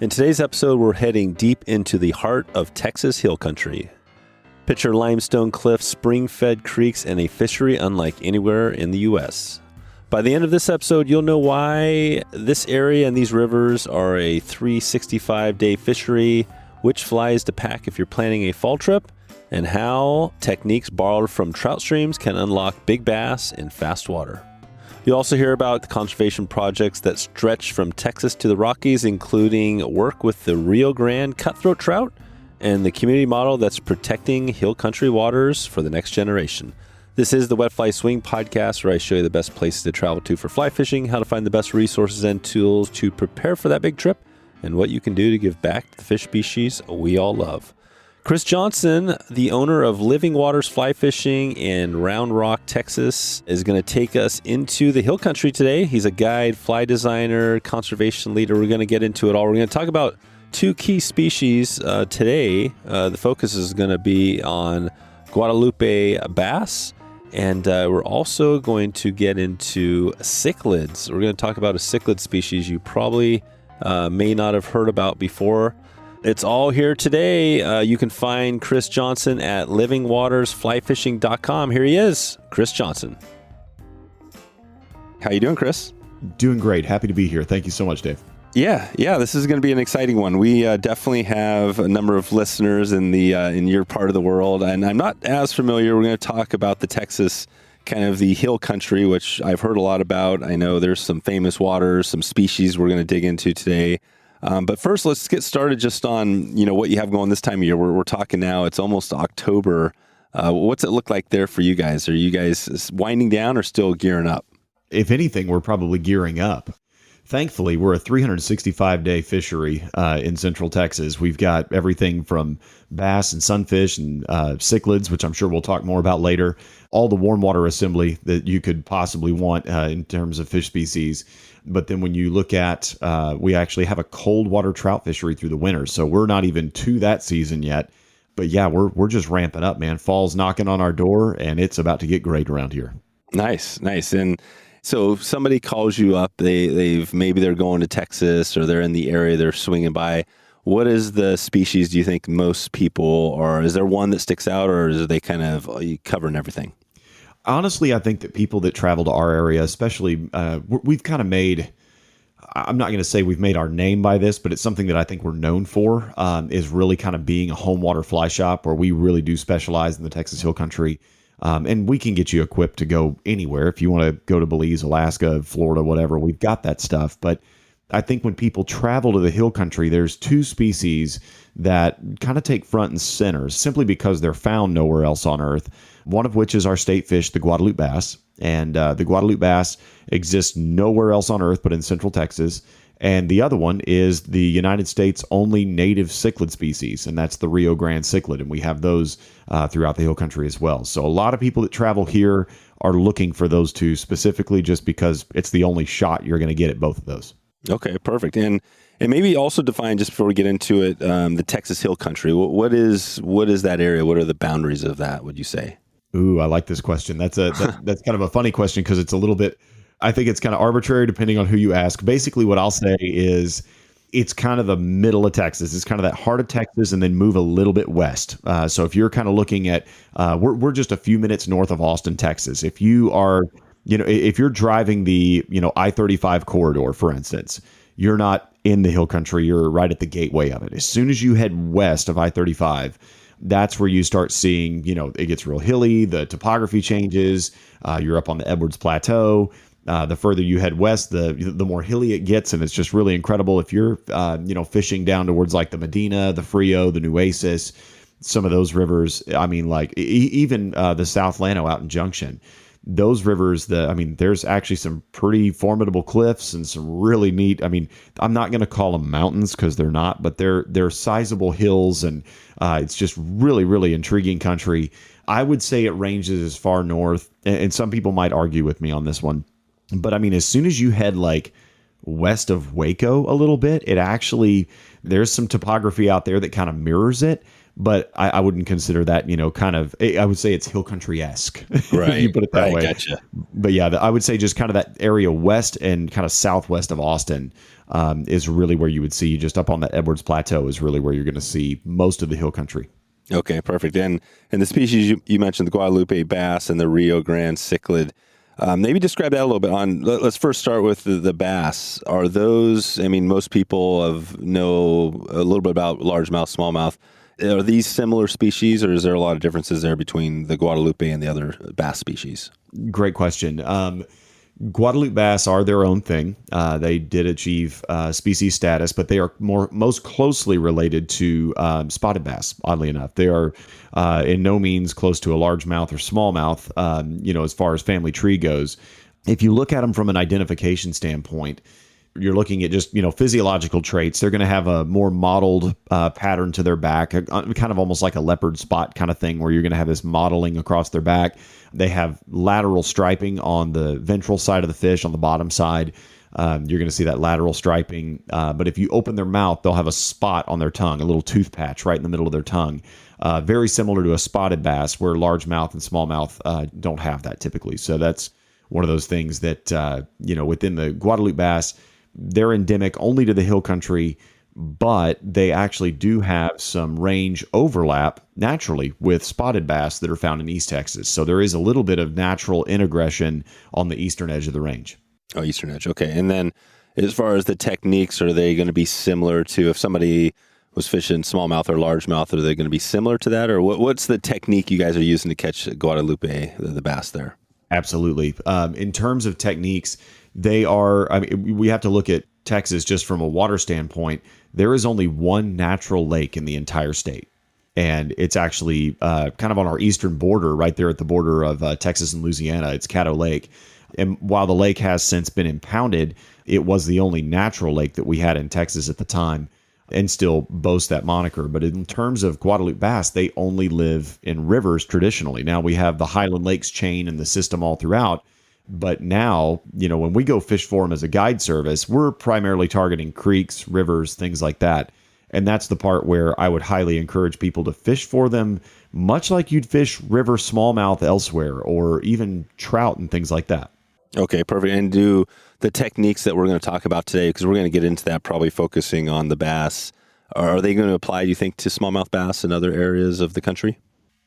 In today's episode, we're heading deep into the heart of Texas hill country. Picture limestone cliffs, spring-fed creeks, and a fishery unlike anywhere in the U.S. By the end of this episode, you'll know why this area and these rivers are a 365-day fishery, which flies to pack if you're planning a fall trip, and how techniques borrowed from trout streams can unlock big bass in fast water. You'll also hear about the conservation projects that stretch from Texas to the Rockies, including work with the Rio Grande cutthroat trout and the community model that's protecting hill country waters for the next generation. This is the Wet Fly Swing podcast, where I show you the best places to travel to for fly fishing, how to find the best resources and tools to prepare for that big trip, and what you can do to give back to the fish species we all love. Chris Johnson, the owner of Living Waters Fly Fishing in Round Rock, Texas, is going to take us into the hill country today. He's a guide, fly designer, conservation leader. We're going to get into it all. We're going to talk about two key species today. The focus is going to be on Guadalupe bass, and we're also going to get into cichlids. We're going to talk about a cichlid species you probably may not have heard about before. It's all here today. You can find Chris Johnson at livingwatersflyfishing.com. Here he is, Chris Johnson. How you doing, Chris? Doing great. Happy to be here. Thank you so much, Dave. Yeah. This is going to be an exciting one. We definitely have a number of listeners in your part of the world, and I'm not as familiar. We're going to talk about the Texas, kind of the hill country, which I've heard a lot about. I know there's some famous waters, some species we're going to dig into today. But first, let's get started just on, what you have going this time of year. We're talking now, it's almost October. What's it look like there for you guys? Are you guys winding down or still gearing up? If anything, we're probably gearing up. Thankfully, we're a 365-day fishery in Central Texas. We've got everything from bass and sunfish and cichlids, which I'm sure we'll talk more about later, all the warm water assembly that you could possibly want in terms of fish species. But then when you look at, we actually have a cold water trout fishery through the winter. So we're not even to that season yet. But yeah, we're just ramping up, man. Fall's knocking on our door, and it's about to get great around here. Nice. And so if somebody calls you up, maybe they're going to Texas or they're in the area, they're swinging by. What is the species do you think most people, or is there one that sticks out, or is they kind of covering everything? Honestly, I think that people that travel to our area, especially, we've kind of made, I'm not going to say we've made our name by this, but it's something that I think we're known for, is really kind of being a home water fly shop where we really do specialize in the Texas hill country. And we can get you equipped to go anywhere. If you want to go to Belize, Alaska, Florida, whatever, we've got that stuff. But I think when people travel to the hill country, there's two species that kind of take front and center simply because they're found nowhere else on Earth. One of which is our state fish, the Guadalupe bass. And the Guadalupe bass exists nowhere else on Earth but in Central Texas. And the other one is the United States' only native cichlid species, and that's the Rio Grande cichlid. And we have those throughout the hill country as well. So a lot of people that travel here are looking for those two specifically just because it's the only shot you're going to get at both of those. Okay, perfect. And maybe also define, just before we get into it, the Texas hill country. What is that area? What are the boundaries of that, would you say? Ooh, I like this question. That's kind of a funny question because it's a little bit, I think it's kind of arbitrary depending on who you ask. Basically, what I'll say is it's kind of the middle of Texas. It's kind of that heart of Texas and then move a little bit west. So if you're kind of looking at, we're just a few minutes north of Austin, Texas. If you are, if you're driving the, I-35 corridor, for instance, you're not in the hill country. You're right at the gateway of it. As soon as you head west of I-35, that's where you start seeing, it gets real hilly. The topography changes. You're up on the Edwards Plateau. The further you head west, the more hilly it gets, and it's just really incredible. If you're, fishing down towards like the Medina, the Frio, the Nueces, some of those rivers. I mean, like even the South Llano out in Junction. Those rivers, there's actually some pretty formidable cliffs and some really neat. I mean, I'm not going to call them mountains because they're not, but they're sizable hills, and it's just really, really intriguing country. I would say it ranges as far north, and some people might argue with me on this one, but I mean, as soon as you head like west of Waco a little bit, there's some topography out there that kind of mirrors it. But I wouldn't consider that, I would say it's hill country-esque. Right. You put it that way. Gotcha. But yeah, I would say just kind of that area west and kind of southwest of Austin is really where you would see, just up on the Edwards Plateau is really where you're going to see most of the hill country. Okay, perfect. And the species you mentioned, the Guadalupe bass and the Rio Grande cichlid. Maybe describe that a little bit. Let's first start with the bass. Are those? I mean, most people know a little bit about largemouth, smallmouth. Are these similar species, or is there a lot of differences there between the Guadalupe and the other bass species? Great question. Guadalupe bass are their own thing. They did achieve species status, but they are most closely related to spotted bass, oddly enough. They are in no means close to a largemouth or smallmouth, as far as family tree goes. If you look at them from an identification standpoint, you're looking at just, physiological traits. They're going to have a more modeled pattern to their back, kind of almost like a leopard spot kind of thing, where you're going to have this modeling across their back. They have lateral striping on the ventral side of the fish, on the bottom side. You're going to see that lateral striping. But if you open their mouth, they'll have a spot on their tongue, a little tooth patch right in the middle of their tongue. Very similar to a spotted bass, where largemouth and smallmouth don't have that typically. So that's one of those things that, within the Guadalupe bass, they're endemic only to the hill country, but they actually do have some range overlap naturally with spotted bass that are found in East Texas. So there is a little bit of natural integration on the eastern edge of the range. Oh, eastern edge. Okay. And then as far as the techniques, are they going to be similar to if somebody was fishing smallmouth or largemouth? Are they going to be similar to that? Or what's the technique you guys are using to catch Guadalupe, the bass there? Absolutely. In terms of techniques, they are, we have to look at Texas just from a water standpoint. There is only one natural lake in the entire state. And it's actually kind of on our eastern border, right there at the border of Texas and Louisiana. It's Caddo Lake. And while the lake has since been impounded, it was the only natural lake that we had in Texas at the time, and still boasts that moniker. But in terms of Guadalupe bass, they only live in rivers traditionally. Now we have the Highland Lakes chain and the system all throughout. But now, when we go fish for them as a guide service, we're primarily targeting creeks, rivers, things like that. And that's the part where I would highly encourage people to fish for them, much like you'd fish river smallmouth elsewhere, or even trout and things like that. Okay, perfect. And do the techniques that we're going to talk about today, because we're going to get into that, probably focusing on the bass, are they going to apply, do you think, to smallmouth bass in other areas of the country?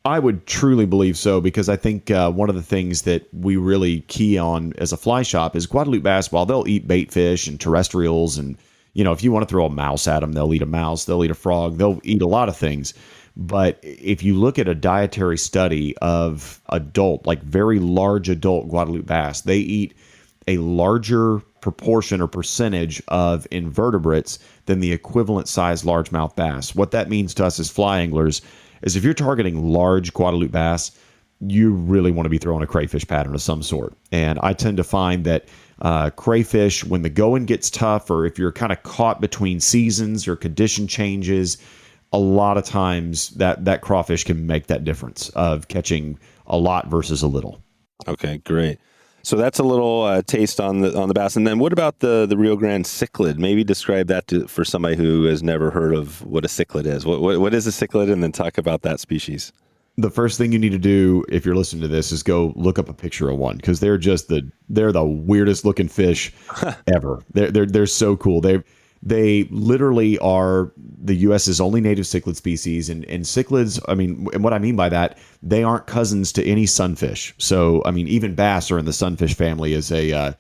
I would truly believe so, because I think one of the things that we really key on as a fly shop is Guadalupe bass. While they'll eat bait fish and terrestrials, and if you want to throw a mouse at them, they'll eat a mouse, they'll eat a frog, they'll eat a lot of things. But if you look at a dietary study of adult, like very large adult Guadalupe bass, they eat a larger proportion or percentage of invertebrates than the equivalent size largemouth bass. What that means to us as fly anglers is if you're targeting large Guadalupe bass, you really want to be throwing a crayfish pattern of some sort. And I tend to find that crayfish, when the going gets tough, or if you're kind of caught between seasons or condition changes, a lot of times that crawfish can make that difference of catching a lot versus a little. Okay, great. So that's a little taste on the bass. And then what about the Rio Grande cichlid? Maybe describe that for somebody who has never heard of what a cichlid is. What is a cichlid? And then talk about that species. The first thing you need to do if you're listening to this is go look up a picture of one, because they're the weirdest looking fish ever. They're so cool. They literally are the U.S.'s only native cichlid species. And cichlids, and what I mean by that, they aren't cousins to any sunfish. So, even bass are in the sunfish family as a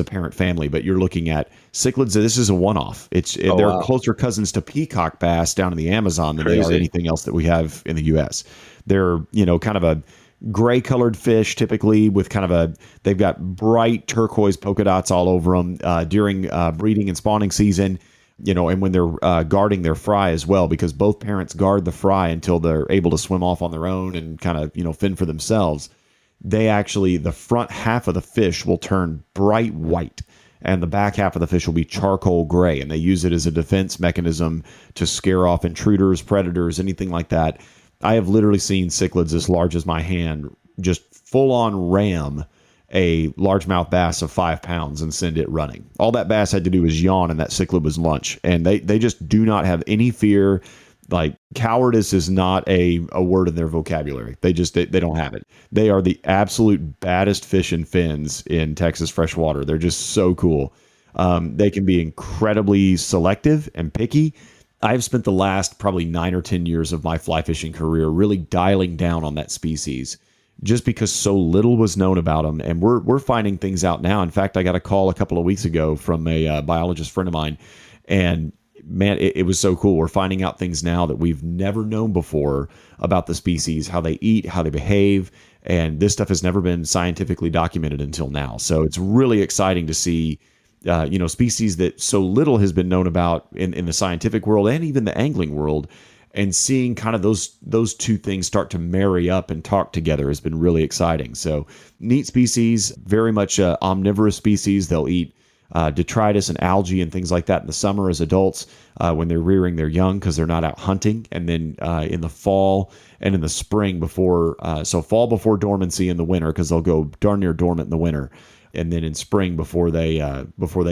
parent family. But you're looking at cichlids. This is a one-off. They're closer cousins to peacock bass down in the Amazon than they are anything else that we have in the U.S. They're, kind of a gray colored fish, typically with they've got bright turquoise polka dots all over them during breeding and spawning season, and when they're guarding their fry as well, because both parents guard the fry until they're able to swim off on their own and fend for themselves. The front half of the fish will turn bright white, and the back half of the fish will be charcoal gray, and they use it as a defense mechanism to scare off intruders, predators, anything like that. I have literally seen cichlids as large as my hand just full on ram a largemouth bass of 5 pounds and send it running. All that bass had to do was yawn, and that cichlid was lunch. And they just do not have any fear. Like, cowardice is not a word in their vocabulary. They don't have it. They are the absolute baddest fish and fins in Texas freshwater. They're just so cool. They can be incredibly selective and picky. I've spent the last probably 9 or 10 years of my fly fishing career really dialing down on that species just because so little was known about them. And we're finding things out now. In fact, I got a call a couple of weeks ago from a biologist friend of mine, and man, it was so cool. We're finding out things now that we've never known before about the species, how they eat, how they behave. And this stuff has never been scientifically documented until now. So it's really exciting to see species that so little has been known about in the scientific world and even the angling world, and seeing kind of those two things start to marry up and talk together has been really exciting. So neat species, very much omnivorous species. They'll eat detritus and algae and things like that in the summer as adults when they're rearing their young because they're not out hunting. And then in the fall and in the spring fall before dormancy in the winter because they'll go darn near dormant in the winter. And then in spring before they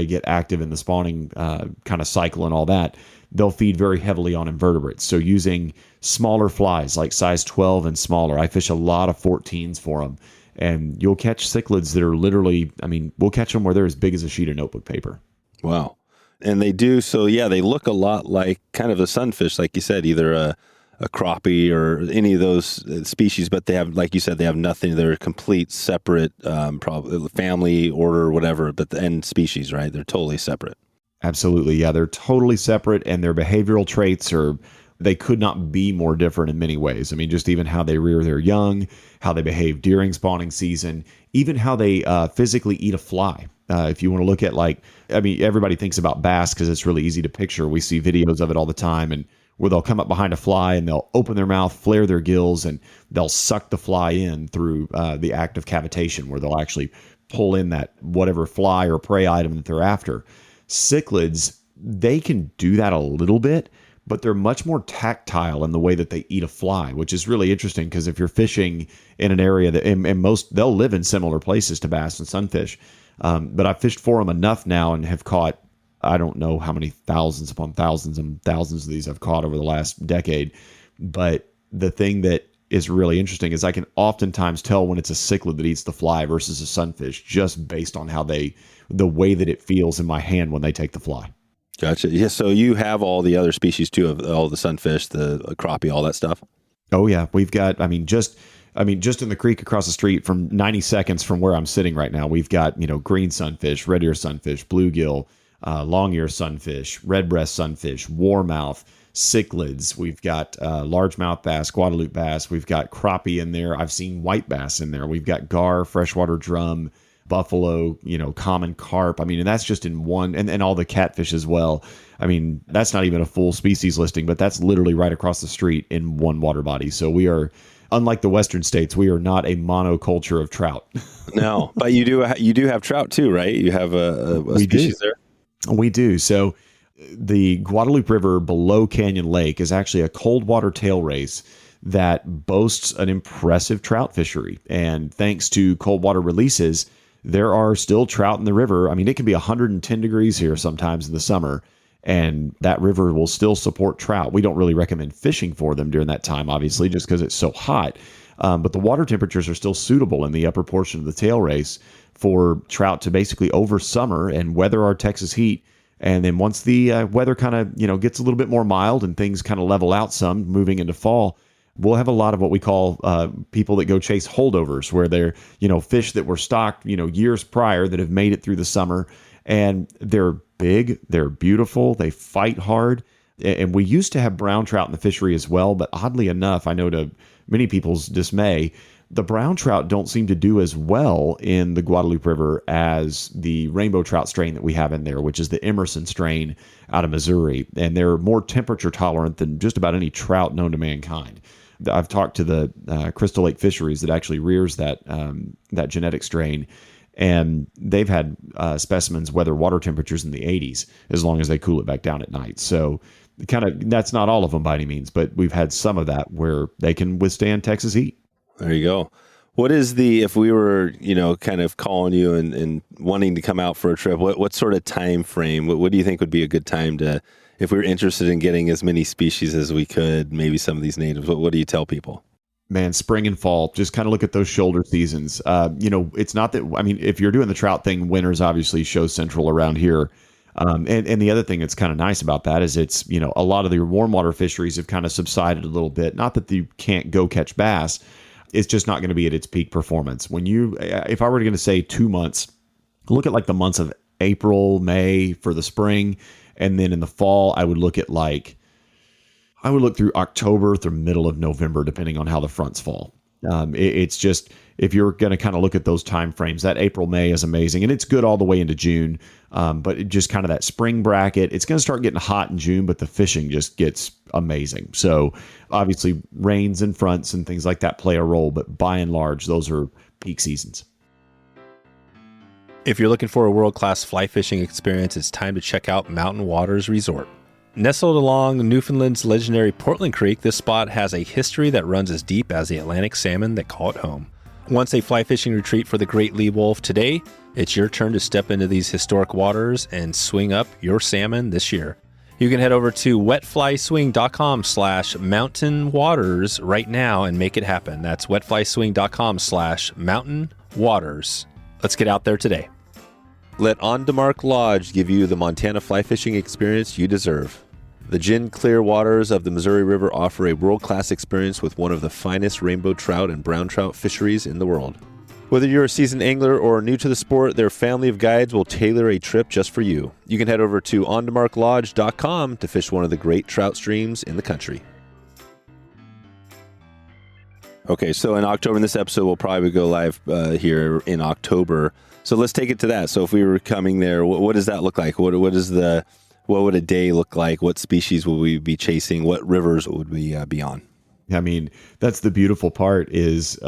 get active in the spawning kind of cycle and all that, they'll feed very heavily on invertebrates. So using smaller flies like size 12 and smaller. I fish a lot of 14s for them. And you'll catch cichlids that are literally, we'll catch them where they're as big as a sheet of notebook paper. Wow. And they do. So yeah, they look a lot like kind of a sunfish, like you said, either a crappie or any of those species, but they have, like you said, they have nothing. They're a complete separate probably family, order, whatever, and species, right? They're totally separate. Absolutely. Yeah, they're totally separate, and their behavioral traits they could not be more different in many ways. Just even how they rear their young, how they behave during spawning season, even how they physically eat a fly. If you want to look at everybody thinks about bass because it's really easy to picture. We see videos of it all the time, and where they'll come up behind a fly and they'll open their mouth, flare their gills, and they'll suck the fly in through the act of cavitation, where they'll actually pull in that whatever fly or prey item that they're after. Cichlids, they can do that a little bit, but they're much more tactile in the way that they eat a fly, which is really interesting because if you're fishing in an area that, and they'll live in similar places to bass and sunfish, but I've fished for them enough now and have caught, I don't know how many thousands upon thousands and thousands of these I've caught over the last decade. But the thing that is really interesting is I can oftentimes tell when it's a cichlid that eats the fly versus a sunfish just based on how the way that it feels in my hand when they take the fly. Gotcha. Yeah. So you have all the other species too, of all the sunfish, the crappie, all that stuff. Oh yeah. We've got, just in the creek across the street from 90 seconds from where I'm sitting right now, we've got, green sunfish, red ear sunfish, bluegill, long ear sunfish, red breast sunfish, warmouth, cichlids. We've got largemouth bass, Guadalupe bass. We've got crappie in there. I've seen white bass in there. We've got gar, freshwater drum, buffalo, common carp. And that's just in one, and all the catfish as well. That's not even a full species listing, but that's literally right across the street in one water body. So we are, unlike the Western states, we are not a monoculture of trout. No, but you do have trout too, right? You have a species there. We do. So the Guadalupe River below Canyon Lake is actually a cold water tail race that boasts an impressive trout fishery. And thanks to cold water releases, there are still trout in the river. It can be 110 degrees here sometimes in the summer, and that river will still support trout. We don't really recommend fishing for them during that time, obviously, just because it's so hot. But the water temperatures are still suitable in the upper portion of the tail race for trout to basically over summer and weather our Texas heat. And then once the weather kind of, gets a little bit more mild and things kind of level out some moving into fall, we'll have a lot of what we call people that go chase holdovers, where they're, fish that were stocked, years prior that have made it through the summer. And they're big, they're beautiful, they fight hard. And we used to have brown trout in the fishery as well. But oddly enough, I know to many people's dismay, the brown trout don't seem to do as well in the Guadalupe River as the rainbow trout strain that we have in there, which is the Emerson strain out of Missouri. And they're more temperature tolerant than just about any trout known to mankind. I've talked to the Crystal Lake Fisheries that actually rears that genetic strain, and they've had specimens weather water temperatures in the 80s as long as they cool it back down at night. So that's not all of them by any means, but we've had some of that where they can withstand Texas heat. There you go. What is if we were, kind of calling you and wanting to come out for a trip, what sort of time frame, what do you think would be a good time to, if we were interested in getting as many species as we could, maybe some of these natives, what do you tell people? man, spring and fall, just kind of look at those shoulder seasons. It's not that, I mean, if you're doing the trout thing, winter's obviously show central around here. And the other thing that's kind of nice about that is it's, a lot of the warm water fisheries have kind of subsided a little bit. Not that you can't go catch bass. It's just not going to be at its peak performance. If I were going to say 2 months, look at like the months of April, May for the spring. And then in the fall, I would look through October through middle of November, depending on how the fronts fall. It's just, if you're going to kind of look at those time frames, that April, May is amazing. And it's good all the way into June. But it just kind of that spring bracket, it's going to start getting hot in June, but the fishing just gets amazing. So obviously rains and fronts and things like that play a role, but by and large, those are peak seasons. If you're looking for a world-class fly fishing experience, it's time to check out Mountain Waters Resort. Nestled along Newfoundland's legendary Portland Creek, this spot has a history that runs as deep as the Atlantic salmon that call it home. Once a fly fishing retreat for the great Lee Wolf, today it's your turn to step into these historic waters and swing up your salmon this year. You can head over to wetflyswing.com/mountainwaters right now and make it happen. That's wetflyswing.com/mountainwaters. Let's get out there today. Let DeMark Lodge give you the Montana fly fishing experience you deserve. The gin clear waters of the Missouri River offer a world-class experience with one of the finest rainbow trout and brown trout fisheries in the world. Whether you're a seasoned angler or new to the sport, their family of guides will tailor a trip just for you. You can head over to ondemarklodge.com to fish one of the great trout streams in the country. Okay, so in October, in this episode, we'll probably go live here in October. So let's take it to that. So if we were coming there, what does that look like? What would a day look like? What species will we be chasing? What rivers would we be on? I mean, that's the beautiful part is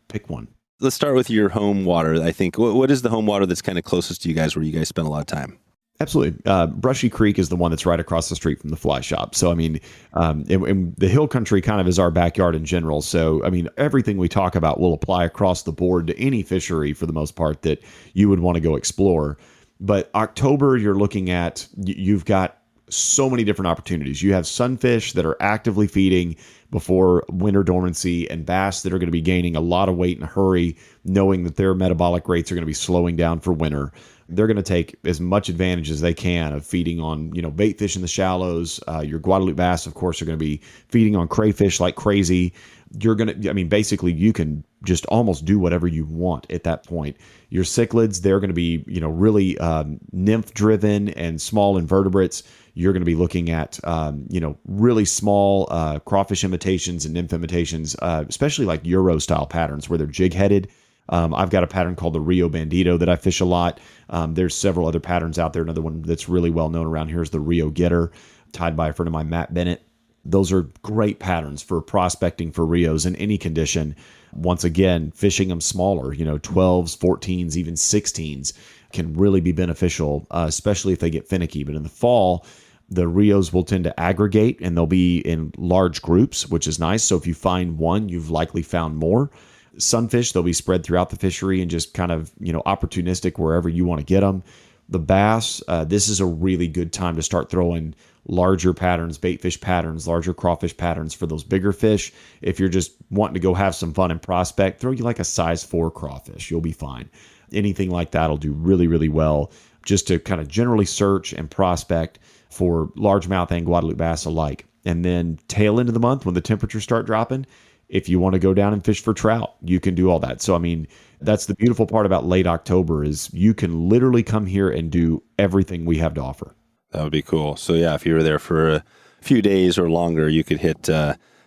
pick one. Let's start with your home water. I think, what is the home water that's kind of closest to you guys where you guys spend a lot of time? Absolutely. Brushy Creek is the one that's right across the street from the fly shop. So, I mean, and the hill country kind of is our backyard in general. So, I mean, everything we talk about will apply across the board to any fishery for the most part that you would want to go explore. But October, you're looking at, you've got so many different opportunities. You have sunfish that are actively feeding before winter dormancy and bass that are going to be gaining a lot of weight in a hurry, knowing that their metabolic rates are going to be slowing down for winter. They're going to take as much advantage as they can of feeding on, bait fish in the shallows. Your Guadalupe bass, of course, are going to be feeding on crayfish like crazy. Basically you can just almost do whatever you want at that point. Your cichlids, they're going to be, really nymph driven and small invertebrates. You're going to be looking at, really small crawfish imitations and nymph imitations, especially like Euro style patterns where they're jig headed. I've got a pattern called the Rio Bandito that I fish a lot. There's several other patterns out there. Another one that's really well known around here is the Rio Getter, tied by a friend of mine, Matt Bennett. Those are great patterns for prospecting for Rios in any condition. Once again, fishing them smaller, 12s, 14s, even 16s can really be beneficial, especially if they get finicky. But in the fall, the Rios will tend to aggregate and they'll be in large groups, which is nice. So if you find one, you've likely found more. Sunfish, they'll be spread throughout the fishery and just kind of, opportunistic wherever you want to get them. The bass, this is a really good time to start throwing larger patterns, bait fish patterns, larger crawfish patterns for those bigger fish. If you're just wanting to go have some fun and prospect, throw you like a size 4 crawfish. You'll be fine. Anything like that will do really, really well just to kind of generally search and prospect for largemouth and Guadalupe bass alike. And then tail into the month when the temperatures start dropping, if you want to go down and fish for trout, you can do all that. So, I mean, that's the beautiful part about late October is you can literally come here and do everything we have to offer. That would be cool. So, yeah, if you were there for a few days or longer, you could hit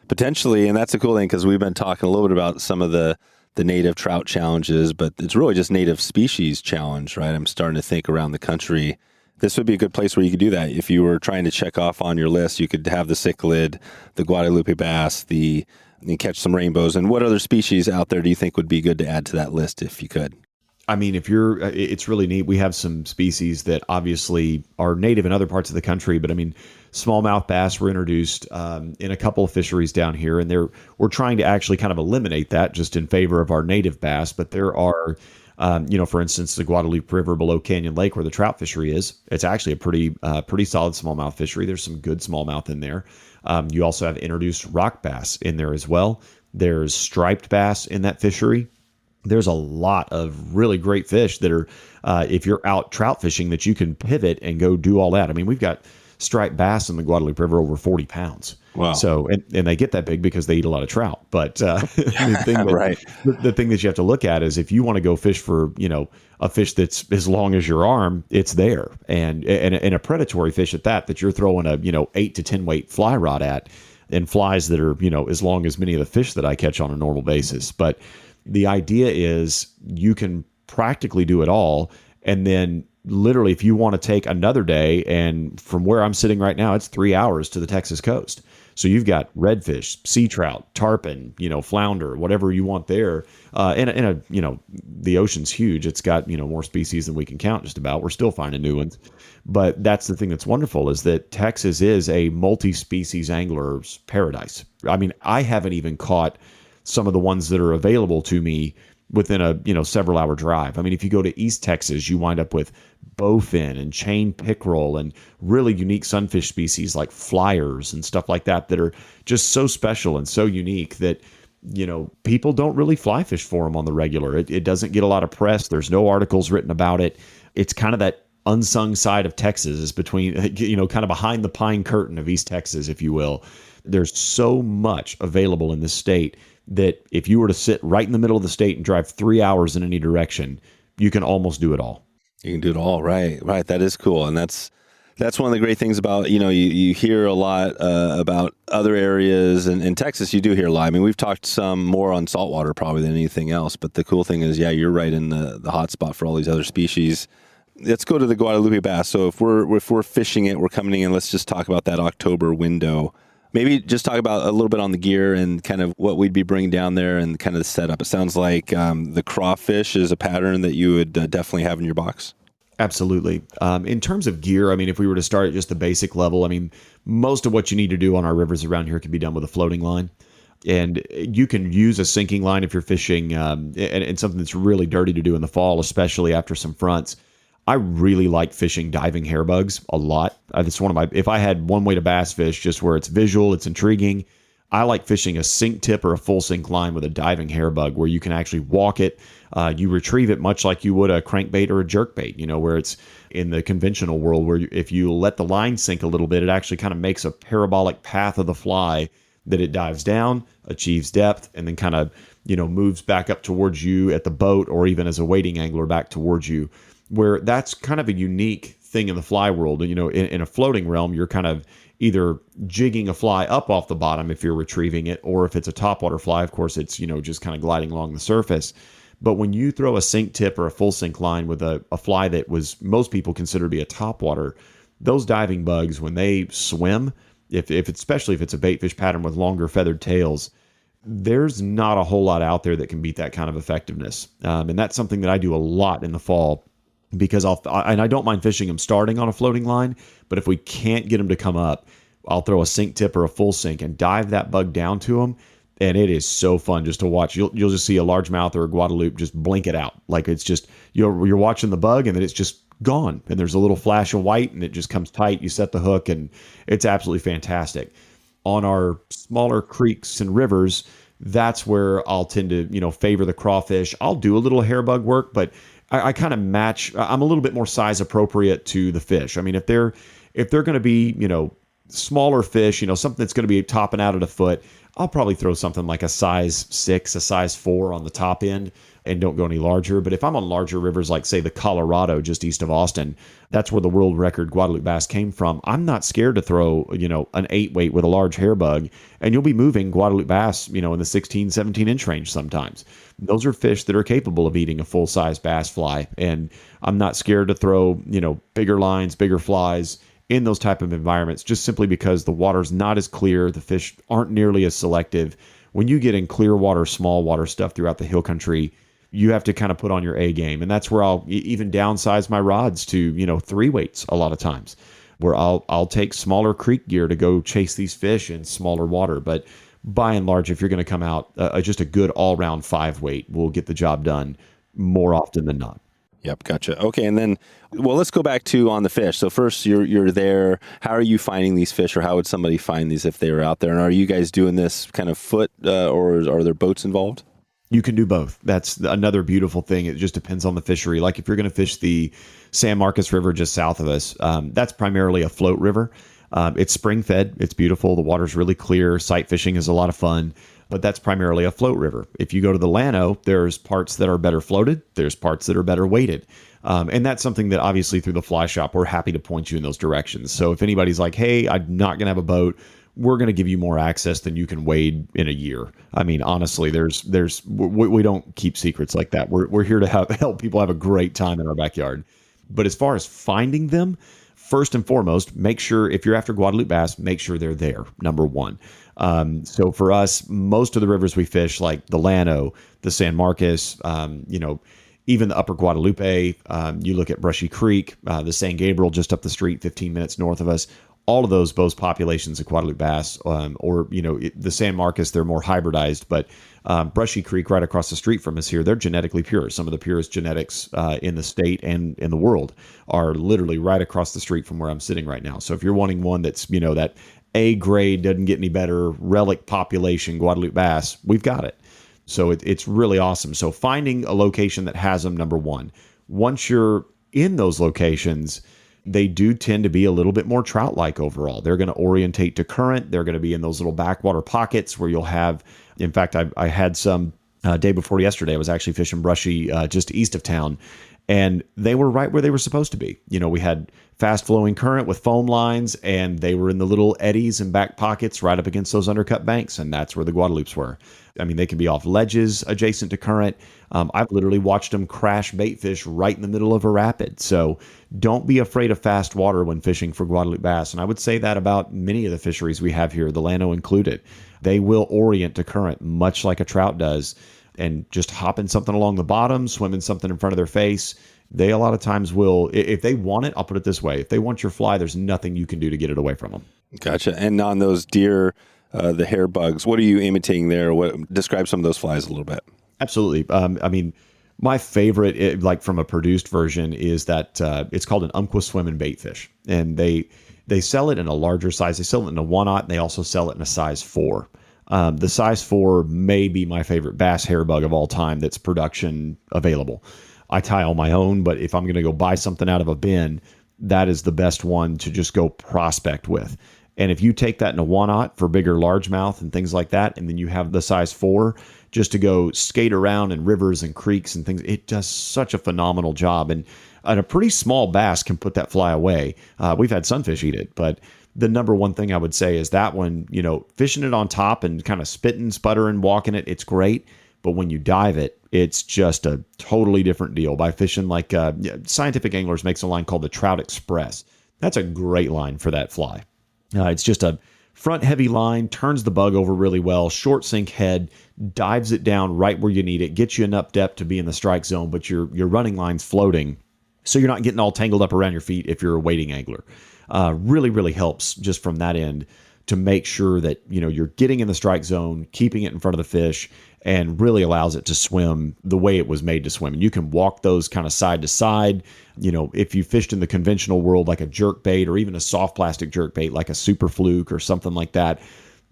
potentially, and that's a cool thing because we've been talking a little bit about some of the native trout challenges, but it's really just native species challenge, right? I'm starting to think around the country. This would be a good place where you could do that. If you were trying to check off on your list, you could have the cichlid, the Guadalupe bass, and catch some rainbows. And what other species out there do you think would be good to add to that list if you could? I mean, it's really neat. We have some species that obviously are native in other parts of the country, but I mean, smallmouth bass were introduced in a couple of fisheries down here, and we're trying to actually kind of eliminate that just in favor of our native bass. But there are, for instance, the Guadalupe River below Canyon Lake where the trout fishery is. It's actually a pretty solid smallmouth fishery. There's some good smallmouth in there. You also have introduced rock bass in there as well. There's striped bass in that fishery. There's a lot of really great fish that are, if you're out trout fishing, that you can pivot and go do all that. I mean, we've got striped bass in the Guadalupe River over 40 pounds. Wow. So, and they get that big because they eat a lot of trout. But the thing that you have to look at is if you want to go fish for, a fish that's as long as your arm, it's there. And a predatory fish at that you're throwing a, 8 to 10 weight fly rod at, and flies that are, as long as many of the fish that I catch on a normal basis. But the idea is you can practically do it all. And then literally, if you want to take another day, and from where I'm sitting right now, it's 3 hours to the Texas coast. So you've got redfish, sea trout, tarpon, flounder, whatever you want there. The ocean's huge. It's got, more species than we can count just about. We're still finding new ones. But that's the thing that's wonderful, is that Texas is a multi-species angler's paradise. I mean, I haven't even caught some of the ones that are available to me within a several hour drive. I mean, if you go to East Texas, you wind up with bowfin and chain pickerel and really unique sunfish species like flyers and stuff like that are just so special and so unique that, people don't really fly fish for them on the regular. It doesn't get a lot of press. There's no articles written about it. It's kind of that unsung side of Texas, is between, kind of behind the pine curtain of East Texas, if you will. There's so much available in this state that if you were to sit right in the middle of the state and drive 3 hours in any direction, you can almost do it all. You can do it all. Right. That is cool. And that's one of the great things about, you hear a lot about other areas, and in Texas, you do hear a lot. I mean, we've talked some more on saltwater probably than anything else, but the cool thing is, you're right in the hot spot for all these other species. Let's go to the Guadalupe bass. So if we're fishing it, we're coming in, let's just talk about that October window. Maybe just talk about a little bit on the gear and kind of what we'd be bringing down there and kind of the setup. It sounds like the crawfish is a pattern that you would definitely have in your box. Absolutely. In terms of gear, I mean, if we were to start at just the basic level, I mean, most of what you need to do on our rivers around here can be done with a floating line. And you can use a sinking line if you're fishing, and something that's really dirty to do in the fall, especially after some fronts. I really like fishing diving hair bugs a lot. That's one of my, if I had one way to bass fish, just where it's visual, it's intriguing, I like fishing a sink tip or a full sink line with a diving hair bug, where you can actually walk it. You retrieve it much like you would a crankbait or a jerkbait, where it's in the conventional world, where if you let the line sink a little bit, it actually kind of makes a parabolic path of the fly that it dives down, achieves depth, and then kind of, moves back up towards you at the boat, or even as a wading angler back towards you. Where that's kind of a unique thing in the fly world. In a floating realm, you're kind of either jigging a fly up off the bottom if you're retrieving it, or if it's a topwater fly, of course, it's, just kind of gliding along the surface. But when you throw a sink tip or a full sink line with a fly that was most people consider to be a topwater, those diving bugs, when they swim, especially if it's a baitfish pattern with longer feathered tails, there's not a whole lot out there that can beat that kind of effectiveness. And that's something that I do a lot in the fall, because I don't mind fishing them starting on a floating line, but if we can't get them to come up, I'll throw a sink tip or a full sink and dive that bug down to them. And it is so fun just to watch. You'll just see a largemouth or a Guadalupe just blink it out. Like it's just, you're watching the bug and then it's just gone. And there's a little flash of white and it just comes tight. You set the hook and it's absolutely fantastic. On our smaller creeks and rivers, that's where I'll tend to, favor the crawfish. I'll do a little hair bug work, but I kind of match. I'm a little bit more size appropriate to the fish. I mean, if they're going to be, smaller fish, something that's going to be topping out at a foot, I'll probably throw something like a size 6, a size 4 on the top end and don't go any larger. But if I'm on larger rivers, like say the Colorado just east of Austin, that's where the world record Guadalupe bass came from. I'm not scared to throw, an 8 weight with a large hair bug, and you'll be moving Guadalupe bass, in the 16, 17 inch range sometimes. Those are fish that are capable of eating a full size bass fly. And I'm not scared to throw, bigger lines, bigger flies in those type of environments, just simply because the water's not as clear. The fish aren't nearly as selective. When you get in clear water, small water stuff throughout the hill country, you have to kind of put on your A game. And that's where I'll even downsize my rods to, 3 weights a lot of times, where I'll take smaller creek gear to go chase these fish in smaller water. But by and large, if you're going to come out, just a good all-round 5 weight will get the job done more often than not. Yep, gotcha. Okay, and then, well, let's go back to on the fish. So first, you're there. How are you finding these fish, or how would somebody find these if they were out there? And are you guys doing this kind of foot, or are there boats involved? You can do both. That's another beautiful thing. It just depends on the fishery. Like if you're going to fish the San Marcos River just south of us, that's primarily a float river. It's spring fed. It's beautiful. The water's really clear. Sight fishing is a lot of fun, but that's primarily a float river. If you go to the Llano, there's parts that are better floated. There's parts that are better weighted. And that's something that obviously through the fly shop, we're happy to point you in those directions. So if anybody's like, hey, I'm not going to have a boat, we're going to give you more access than you can wade in a year. I mean, honestly, we don't keep secrets like that. We're here to help people have a great time in our backyard. But as far as finding them, first and foremost, make sure if you're after Guadalupe bass, make sure they're there. Number one. So for us, most of the rivers we fish, like the Llano, the San Marcos, even the upper Guadalupe, you look at Brushy Creek, the San Gabriel just up the street, 15 minutes north of us. All of those boast populations of Guadalupe bass, the San Marcos, they're more hybridized, but Brushy Creek right across the street from us here, they're genetically pure. Some of the purest genetics in the state and in the world are literally right across the street from where I'm sitting right now. So if you're wanting one that's, that A grade, doesn't get any better, relic population Guadalupe bass, we've got it. So it's really awesome. So finding a location that has them, number one. Once you're in those locations, they do tend to be a little bit more trout-like overall. They're going to orientate to current. They're going to be in those little backwater pockets where you'll have, in fact, I had some day before yesterday. I was actually fishing Brushy just east of town, and they were right where they were supposed to be. We had fast-flowing current with foam lines, and they were in the little eddies and back pockets right up against those undercut banks, and that's where the Guadalupes were. I mean, they can be off ledges adjacent to current. I've literally watched them crash bait fish right in the middle of a rapid. So don't be afraid of fast water when fishing for Guadalupe bass. And I would say that about many of the fisheries we have here, the Llano included. They will orient to current much like a trout does, and just hopping something along the bottom, swimming something in front of their face. They a lot of times will, if they want it, I'll put it this way. If they want your fly, there's nothing you can do to get it away from them. Gotcha. And on those deer, the hair bugs, what are you imitating there? Describe some of those flies a little bit. Absolutely. I mean, my favorite, like from a produced version, is that it's called an Umpqua swim and bait fish. And they sell it in a larger size. They sell it in a 1/0, and they also sell it in a size 4. The size 4 may be my favorite bass hair bug of all time that's production available. I tie all my own, but if I'm going to go buy something out of a bin, that is the best one to just go prospect with. And if you take that in a 1/0 for bigger largemouth and things like that, and then you have the size 4 just to go skate around in rivers and creeks and things, it does such a phenomenal job. And a pretty small bass can put that fly away. We've had sunfish eat it, but the number one thing I would say is that one, fishing it on top and kind of spitting, sputtering, walking it, it's great. But when you dive it, it's just a totally different deal. By fishing like Scientific Anglers makes a line called the Trout Express. That's a great line for that fly. It's just a front heavy line, turns the bug over really well, short sink head, dives it down right where you need it, gets you enough depth to be in the strike zone, but your running line's floating, so you're not getting all tangled up around your feet if you're a wading angler. Really, really helps just from that end to make sure that you're getting in the strike zone, keeping it in front of the fish, and really allows it to swim the way it was made to swim. And you can walk those kind of side to side. If you fished in the conventional world like a jerk bait or even a soft plastic jerk bait like a super fluke or something like that,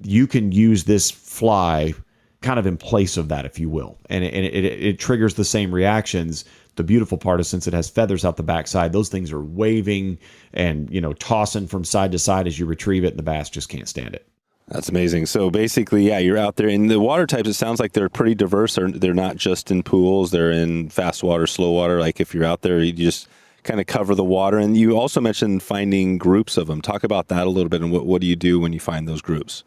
you can use this fly kind of in place of that, if you will. And it triggers the same reactions. The beautiful part is, since it has feathers out the backside, those things are waving and tossing from side to side as you retrieve it, and the bass just can't stand it. That's amazing. So basically, yeah, you're out there in the water types. It sounds like they're pretty diverse. They're not just in pools. They're in fast water, slow water. Like if you're out there, you just kind of cover the water. And you also mentioned finding groups of them. Talk about that a little bit. And what do you do when you find those groups?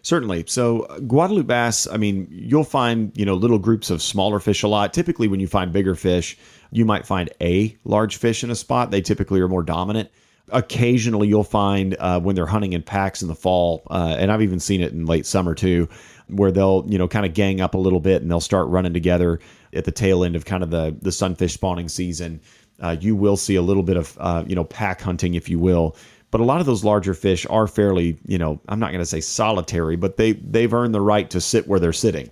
Certainly. So Guadalupe bass, I mean, you'll find, little groups of smaller fish a lot. Typically, when you find bigger fish, you might find a large fish in a spot. They typically are more dominant. Occasionally, you'll find when they're hunting in packs in the fall, and I've even seen it in late summer too, where they'll, kind of gang up a little bit and they'll start running together at the tail end of kind of the sunfish spawning season. You will see a little bit of, pack hunting, if you will. But a lot of those larger fish are fairly, I'm not going to say solitary, but they've earned the right to sit where they're sitting.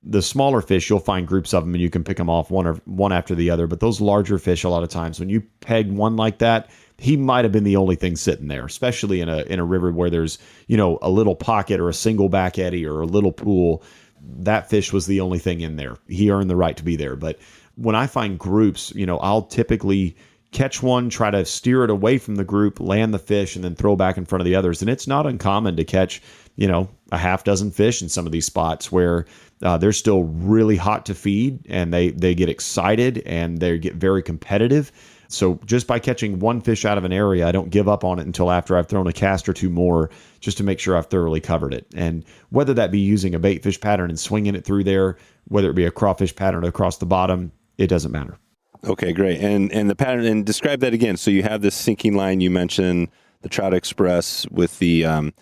The smaller fish, you'll find groups of them and you can pick them off one after the other. But those larger fish, a lot of times when you peg one like that, he might have been the only thing sitting there, especially in a river where there's, a little pocket or a single back eddy or a little pool. That fish was the only thing in there. He earned the right to be there. But when I find groups, I'll typically catch one, try to steer it away from the group, land the fish, and then throw back in front of the others. And it's not uncommon to catch, a half dozen fish in some of these spots where they're still really hot to feed and they get excited and they get very competitive. So just by catching one fish out of an area, I don't give up on it until after I've thrown a cast or two more just to make sure I've thoroughly covered it. And whether that be using a bait fish pattern and swinging it through there, whether it be a crawfish pattern across the bottom, it doesn't matter. Okay, great. And the pattern, and describe that again. So you have this sinking line. You mentioned the Trout Express with the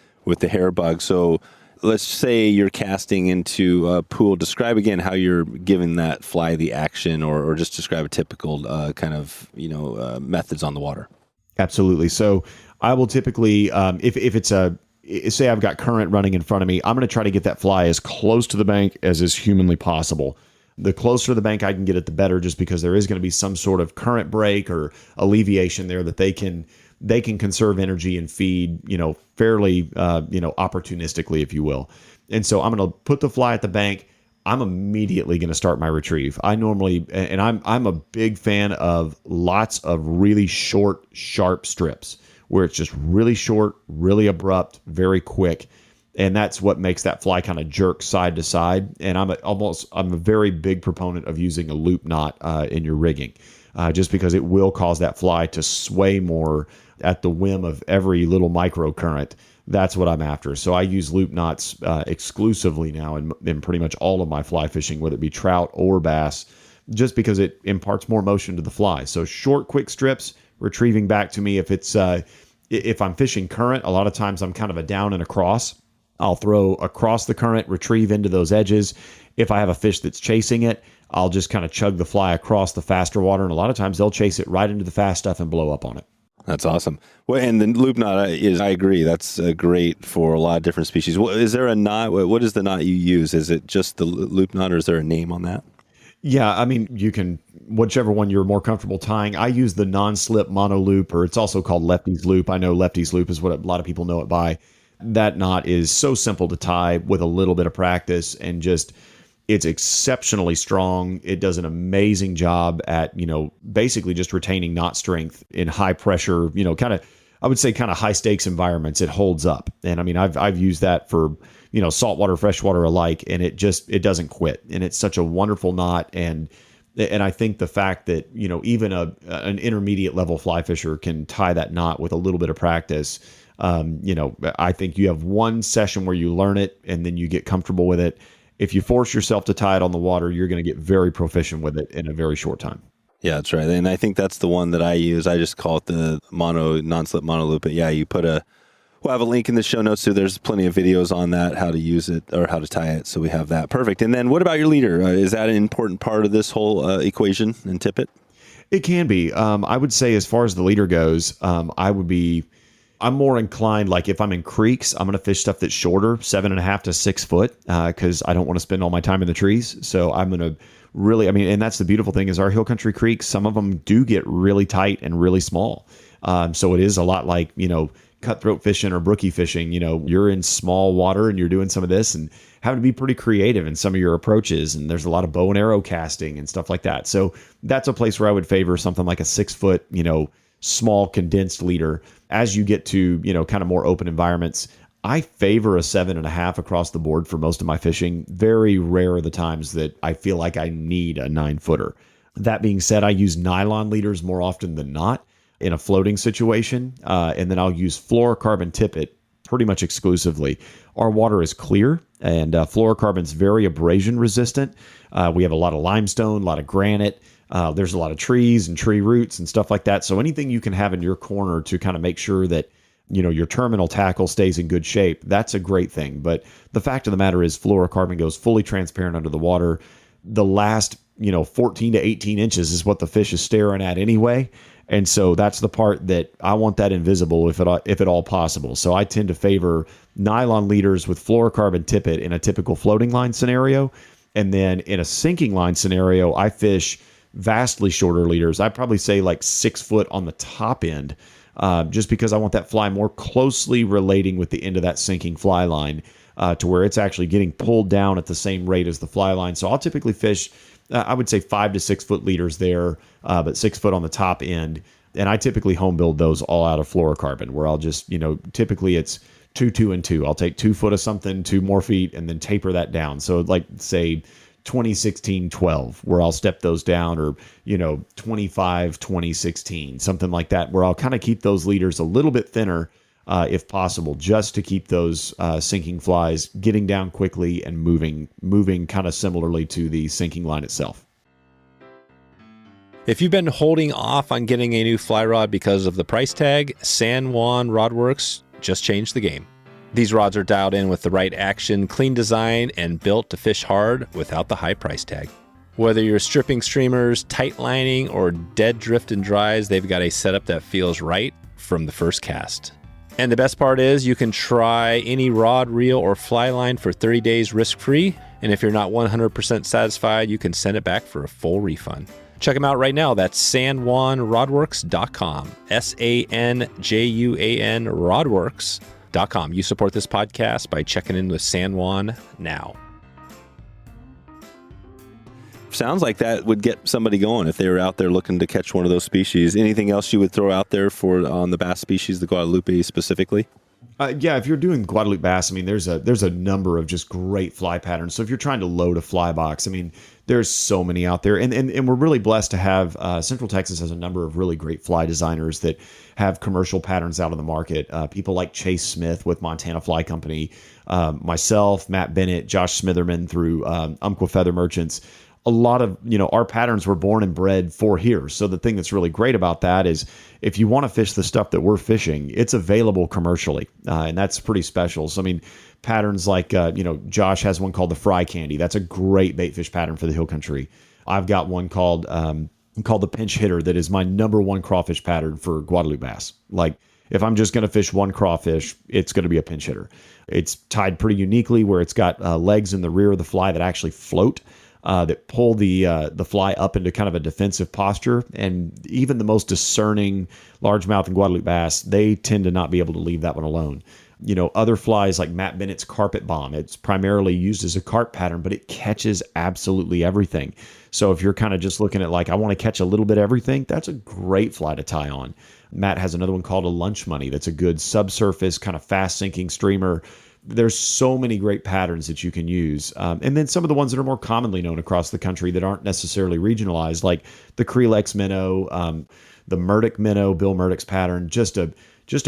hair bug. So let's say you're casting into a pool. Describe again how you're giving that fly the action, or just describe a typical methods on the water. Absolutely. So I will typically, if it's say I've got current running in front of me, I'm going to try to get that fly as close to the bank as is humanly possible. The closer to the bank I can get it, the better, just because there is going to be some sort of current break or alleviation there that they can conserve energy and feed, fairly, opportunistically, if you will. And so I'm going to put the fly at the bank. I'm immediately going to start my retrieve. I normally, and I'm a big fan of lots of really short, sharp strips where it's just really short, really abrupt, very quick. And that's what makes that fly kind of jerk side to side. And I'm a very big proponent of using a loop knot in your rigging, just because it will cause that fly to sway more at the whim of every little microcurrent. That's what I'm after. So I use loop knots exclusively now in pretty much all of my fly fishing, whether it be trout or bass, just because it imparts more motion to the fly. So short, quick strips, retrieving back to me. If I'm fishing current, a lot of times I'm kind of a down and across. I'll throw across the current, retrieve into those edges. If I have a fish that's chasing it, I'll just kind of chug the fly across the faster water. And a lot of times they'll chase it right into the fast stuff and blow up on it. That's awesome. Well, and the loop knot I agree, that's great for a lot of different species. Well, is there a knot? What is the knot you use? Is it just the loop knot, or is there a name on that? Yeah, I mean, you can, whichever one you're more comfortable tying. I use the non-slip mono loop, or it's also called Lefty's loop. I know Lefty's loop is what a lot of people know it by. That knot is so simple to tie with a little bit of practice, and just it's exceptionally strong. It does an amazing job at, basically just retaining knot strength in high pressure, I would say kind of high stakes environments. It holds up. And I mean, I've used that for, saltwater, freshwater alike, and it doesn't quit. And it's such a wonderful knot. And I think the fact that, even an intermediate level fly fisher can tie that knot with a little bit of practice. I think you have one session where you learn it and then you get comfortable with it. If you force yourself to tie it on the water, you're going to get very proficient with it in a very short time. Yeah, that's right. And I think that's the one that I use. I just call it the non-slip mono loop. But yeah, we'll have a link in the show notes too. There's plenty of videos on that, how to use it or how to tie it. So we have that. Perfect. And then what about your leader? Is that an important part of this whole equation and tippet? It can be. I would say as far as the leader goes, I'm more inclined, like if I'm in creeks, I'm going to fish stuff that's shorter, 7.5 to 6 foot, because I don't want to spend all my time in the trees. So I'm going to really, and that's the beautiful thing is our hill country creeks, some of them do get really tight and really small. So it is a lot like, cutthroat fishing or brookie fishing. You're in small water and you're doing some of this and having to be pretty creative in some of your approaches. And there's a lot of bow and arrow casting and stuff like that. So that's a place where I would favor something like a 6 foot, small condensed leader. As you get to, kind of more open environments, I favor a 7.5 across the board for most of my fishing. Very rare are the times that I feel like I need a 9-footer. That being said, I use nylon leaders more often than not in a floating situation. And then I'll use fluorocarbon tippet pretty much exclusively. Our water is clear, and fluorocarbon's very abrasion resistant. We have a lot of limestone, a lot of granite. There's a lot of trees and tree roots and stuff like that. So anything you can have in your corner to kind of make sure that, your terminal tackle stays in good shape, that's a great thing. But the fact of the matter is fluorocarbon goes fully transparent under the water. The last, 14 to 18 inches is what the fish is staring at anyway. And so that's the part that I want that invisible if at all possible. So I tend to favor nylon leaders with fluorocarbon tippet in a typical floating line scenario. And then in a sinking line scenario, I fish vastly shorter leaders. I'd probably say like 6 foot on the top end, just because I want that fly more closely relating with the end of that sinking fly line, to where it's actually getting pulled down at the same rate as the fly line. So I'll typically fish, I would say 5 to 6 foot leaders there, but 6 foot on the top end. And I typically home build those all out of fluorocarbon, where I'll just, typically it's 2, 2, and 2. I'll take 2 foot of something, 2 more feet, and then taper that down. So like say 2016 12, where I'll step those down, or 25 2016, something like that, where I'll kind of keep those leaders a little bit thinner, if possible, just to keep those sinking flies getting down quickly and moving kind of similarly to the sinking line itself. If you've been holding off on getting a new fly rod because of the price tag, San Juan Rodworks just changed the game. These rods are dialed in with the right action, clean design, and built to fish hard without the high price tag. Whether you're stripping streamers, tight lining, or dead drift and dries, they've got a setup that feels right from the first cast. And the best part is you can try any rod, reel, or fly line for 30 days risk-free. And if you're not 100% satisfied, you can send it back for a full refund. Check them out right now. That's sanjuanrodworks.com. SANJUAN Rodworks.com. You support this podcast by checking in with San Juan now. Sounds like that would get somebody going if they were out there looking to catch one of those species. Anything else you would throw out there on the bass species, the Guadalupe specifically? Yeah, if you're doing Guadalupe bass, there's a number of just great fly patterns. So if you're trying to load a fly box, there's so many out there. And we're really blessed to have Central Texas has a number of really great fly designers that have commercial patterns out on the market. People like Chase Smith with Montana Fly Company, myself, Matt Bennett, Josh Smitherman through Umpqua Feather Merchants. A lot of, our patterns were born and bred for here. So the thing that's really great about that is if you want to fish the stuff that we're fishing, it's available commercially. And that's pretty special. So, patterns like, Josh has one called the Fry Candy. That's a great bait fish pattern for the hill country. I've got one called the Pinch Hitter that is my number one crawfish pattern for Guadalupe bass. Like, if I'm just going to fish one crawfish, it's going to be a pinch hitter. It's tied pretty uniquely where it's got legs in the rear of the fly that actually float. That pull the fly up into kind of a defensive posture. And even the most discerning largemouth and Guadalupe bass, they tend to not be able to leave that one alone. Other flies like Matt Bennett's Carpet Bomb, it's primarily used as a carp pattern, but it catches absolutely everything. So if you're kind of just looking at like, I want to catch a little bit of everything, that's a great fly to tie on. Matt has another one called a Lunch Money. That's a good subsurface kind of fast sinking streamer. There's so many great patterns that you can use. And then some of the ones that are more commonly known across the country that aren't necessarily regionalized, like the Creelex minnow, the Murdoch minnow, Bill Murdoch's pattern, just a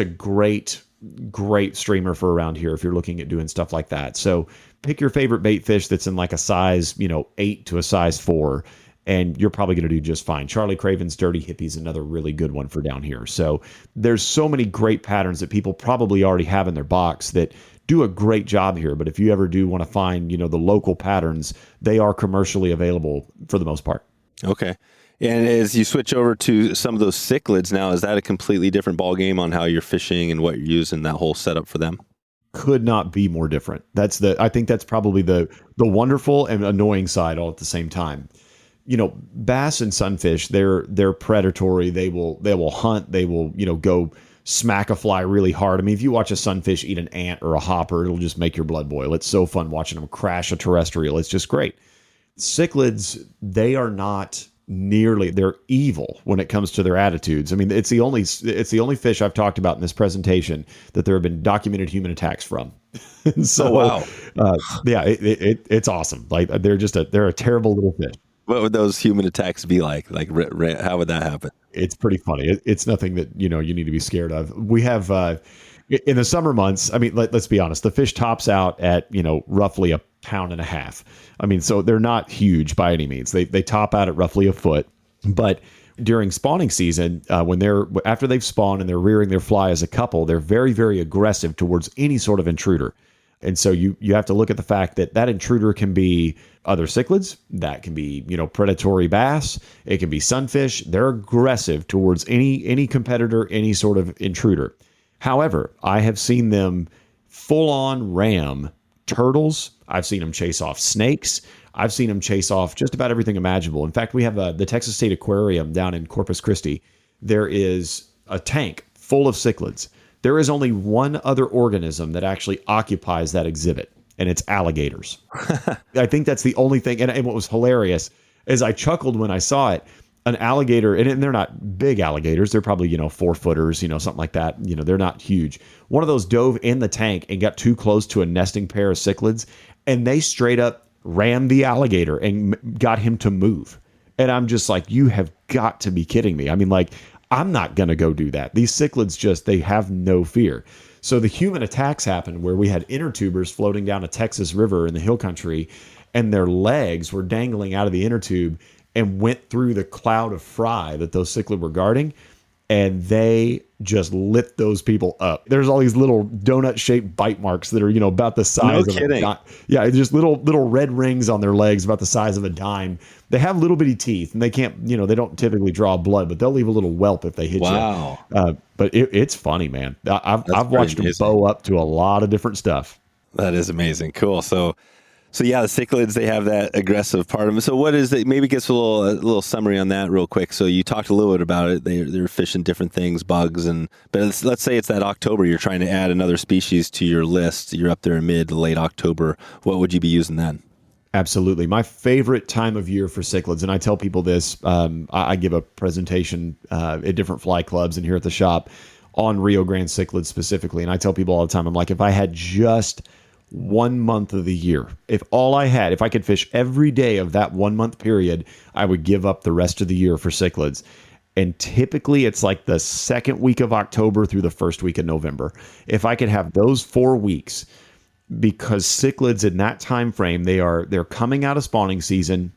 great streamer for around here if you're looking at doing stuff like that. So pick your favorite bait fish that's in like a size, 8 to a size 4, and you're probably going to do just fine. Charlie Craven's Dirty Hippie is another really good one for down here. So there's so many great patterns that people probably already have in their box that do a great job here. But if you ever do want to find, the local patterns, they are commercially available for the most part. Okay. And as you switch over to some of those cichlids now, is that a completely different ballgame on how you're fishing and what you're using, that whole setup for them? Could not be more different. I think that's probably the wonderful and annoying side all at the same time. Bass and sunfish, they're predatory. They will hunt. They will, go smack a fly really hard. If you watch a sunfish eat an ant or a hopper, it'll just make your blood boil. It's so fun watching them crash a terrestrial. It's just great. Cichlids, they are not they're evil when it comes to their attitudes. It's the only fish I've talked about in this presentation that there have been documented human attacks from. So, wow. Yeah, it's awesome. Like they're a terrible little fish. What would those human attacks be like? Like, how would that happen? It's pretty funny. It's nothing that, you need to be scared of. We have, in the summer months, let's be honest, the fish tops out at, roughly 1.5 pounds. So they're not huge by any means. They top out at roughly a foot. But during spawning season, after they've spawned and they're rearing their fly as a couple, they're very, very aggressive towards any sort of intruder. And so you have to look at the fact that intruder can be other cichlids, that can be, predatory bass, it can be sunfish. They're aggressive towards any competitor, any sort of intruder. However, I have seen them full on ram turtles. I've seen them chase off snakes. I've seen them chase off just about everything imaginable. In fact, we have the Texas State Aquarium down in Corpus Christi. There is a tank full of cichlids. There is only one other organism that actually occupies that exhibit, and it's alligators. I think that's the only thing. And what was hilarious is I chuckled when I saw it. An alligator, and they're not big alligators. They're probably, 4-footers, something like that. They're not huge. One of those dove in the tank and got too close to a nesting pair of cichlids, and they straight up rammed the alligator and got him to move. And I'm just like, you have got to be kidding me. I mean, like, I'm not going to go do that. These cichlids they have no fear. So the human attacks happened where we had inner tubers floating down a Texas river in the hill country, and their legs were dangling out of the inner tube and went through the cloud of fry that those cichlid were guarding, and they just lit those people up. There's all these little donut-shaped bite marks that are, about the size of a dime. Yeah, just little red rings on their legs about the size of a dime. They have little bitty teeth, and they can't, they don't typically draw blood, but they'll leave a little whelp if they hit you. But it's funny, man. I've watched them bow up to a lot of different stuff. That is amazing. Cool. So yeah, the cichlids, they have that aggressive part of them. So what is it? Maybe give us a little summary on that real quick. So you talked a little bit about it. They're fishing different things, bugs, but let's say it's that October. You're trying to add another species to your list. You're up there in mid to late October. What would you be using then? Absolutely. My favorite time of year for cichlids, and I tell people this, I give a presentation at different fly clubs and here at the shop on Rio Grande cichlids specifically. And I tell people all the time, I'm like, if I had just 1 month of the year, if I could fish every day of that 1 month period, I would give up the rest of the year for cichlids. And typically it's like the second week of October through the first week of November. If I could have those 4 weeks, because cichlids in that time frame, they're coming out of spawning season.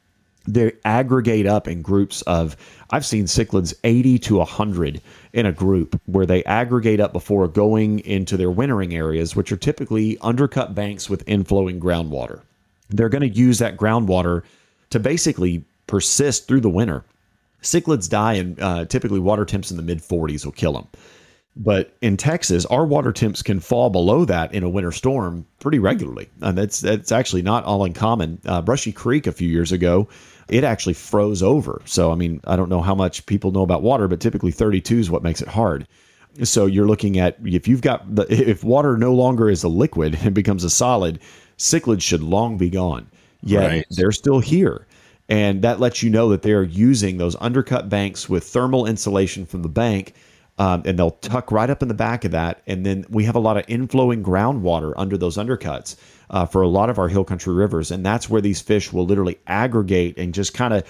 They aggregate up in groups of, I've seen cichlids 80 to 100 in a group where they aggregate up before going into their wintering areas, which are typically undercut banks with inflowing groundwater. They're going to use that groundwater to basically persist through the winter. Cichlids die, and typically water temps in the mid-40s will kill them. But in Texas, our water temps can fall below that in a winter storm pretty regularly. And that's actually not all uncommon. Brushy Creek a few years ago, it actually froze over. So, I mean, I don't know how much people know about water, but typically 32 is what makes it hard. So you're looking at, if water no longer is a liquid and becomes a solid, cichlids should long be gone. Yet They're still here. And that lets you know that they're using those undercut banks with thermal insulation from the bank. And they'll tuck right up in the back of that. And then we have a lot of inflowing groundwater under those undercuts for a lot of our hill country rivers. And that's where these fish will literally aggregate and just kind of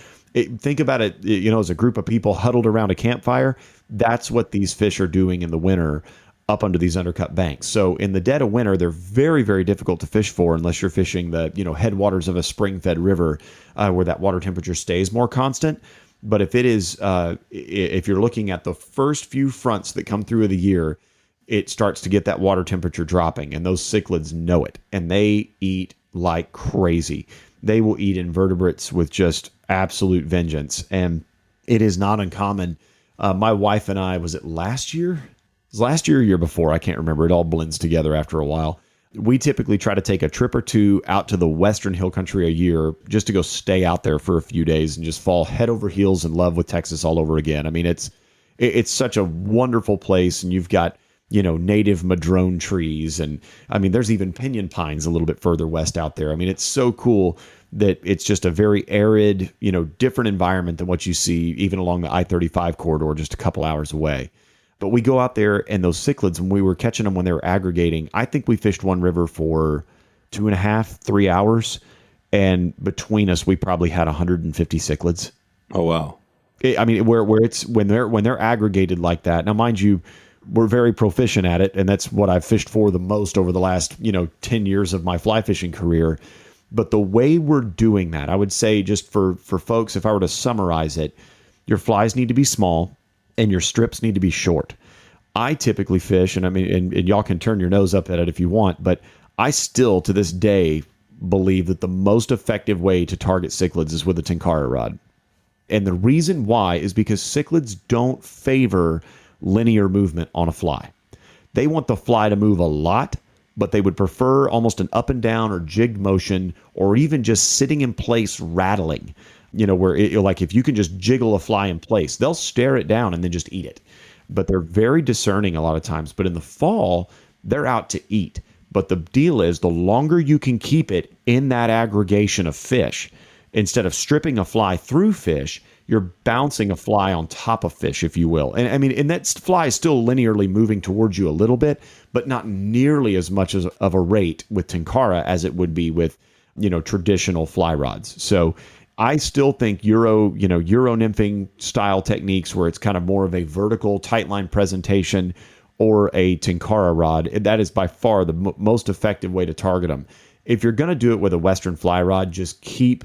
think about it, as a group of people huddled around a campfire. That's what these fish are doing in the winter up under these undercut banks. So in the dead of winter, they're very, very difficult to fish for unless you're fishing the headwaters of a spring-fed river where that water temperature stays more constant. But if it is, if you're looking at the first few fronts that come through of the year, it starts to get that water temperature dropping, and those cichlids know it, and they eat like crazy. They will eat invertebrates with just absolute vengeance, and it is not uncommon. My wife and I, was it last year? It was last year or year before? I can't remember. It all blends together after a while. We typically try to take a trip or two out to the Western Hill Country a year just to go stay out there for a few days and just fall head over heels in love with Texas all over again. I mean, it's such a wonderful place, and you've got, native madrone trees. And I mean, there's even pinyon pines a little bit further west out there. I mean, it's so cool that it's just a very arid, different environment than what you see even along the I-35 corridor just a couple hours away. But we go out there, and those cichlids, when we were catching them when they were aggregating, I think we fished one river for 2.5, 3 hours. And between us, we probably had 150 cichlids. Oh, wow. When they're aggregated like that. Now, mind you, we're very proficient at it, and that's what I've fished for the most over the last, 10 years of my fly fishing career. But the way we're doing that, I would say, just for folks, if I were to summarize it, your flies need to be small, and your strips need to be short. I typically fish, and y'all can turn your nose up at it if you want, but I still, to this day, believe that the most effective way to target cichlids is with a tenkara rod. And the reason why is because cichlids don't favor linear movement on a fly. They want the fly to move a lot, but they would prefer almost an up and down or jigged motion, or even just sitting in place rattling, where like if you can just jiggle a fly in place, they'll stare it down and then just eat it. But they're very discerning a lot of times. But in the fall, they're out to eat. But the deal is, the longer you can keep it in that aggregation of fish, instead of stripping a fly through fish, you're bouncing a fly on top of fish, if you will. And that fly is still linearly moving towards you a little bit, but not nearly as much of a rate with tenkara as it would be with, traditional fly rods. So I still think Euro nymphing style techniques, where it's kind of more of a vertical tight line presentation, or a tenkara rod, that is by far the most effective way to target them. If you're going to do it with a Western fly rod, just keep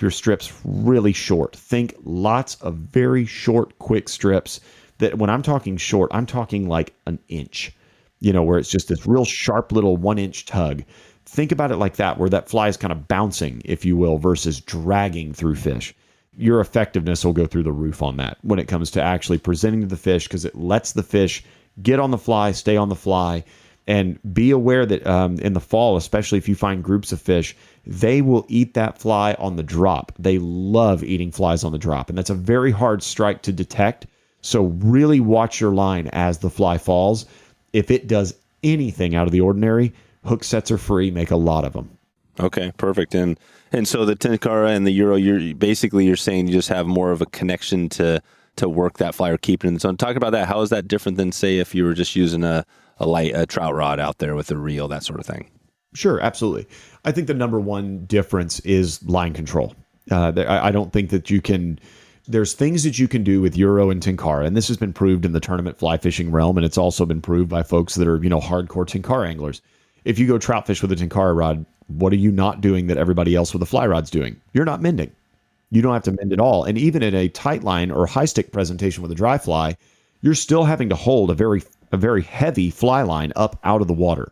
your strips really short. Think lots of very short, quick strips. That when I'm talking short, I'm talking like an inch, where it's just this real sharp little 1-inch tug. Think about it like that, where that fly is kind of bouncing, if you will, versus dragging through fish. Your effectiveness will go through the roof on that when it comes to actually presenting to the fish, because it lets the fish get on the fly, stay on the fly. And be aware that in the fall, especially if you find groups of fish, they will eat that fly on the drop. They love eating flies on the drop. And that's a very hard strike to detect. So really watch your line as the fly falls. If it does anything out of the ordinary, hook sets are free. Make a lot of them. Okay, perfect. And so the tenkara and the Euro, you're saying you just have more of a connection to work that fly or keep it in the zone. Talk about that. How is that different than, say, if you were just using a trout rod out there with a reel, that sort of thing? Sure, absolutely. I think the number one difference is line control. I don't think that you can. There's things that you can do with Euro and tenkara, and this has been proved in the tournament fly fishing realm, and it's also been proved by folks that are hardcore tenkara anglers. If you go trout fish with a tenkara rod, what are you not doing that everybody else with a fly rod's doing? You're not mending. You don't have to mend at all. And even in a tight line or high stick presentation with a dry fly, you're still having to hold a very heavy fly line up out of the water.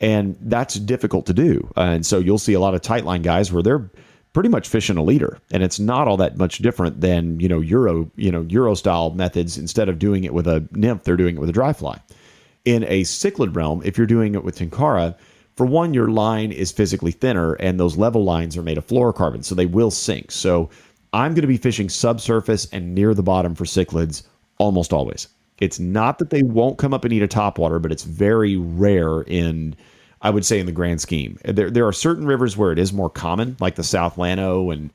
And that's difficult to do. And so you'll see a lot of tight line guys where they're pretty much fishing a leader. And it's not all that much different than, Euro style methods. Instead of doing it with a nymph, they're doing it with a dry fly. In a cichlid realm, if you're doing it with tenkara, for one, your line is physically thinner, and those level lines are made of fluorocarbon, so they will sink. So I'm going to be fishing subsurface and near the bottom for cichlids almost always. It's not that they won't come up and eat a topwater, but it's very rare I would say in the grand scheme. There are certain rivers where it is more common, like the South Llano and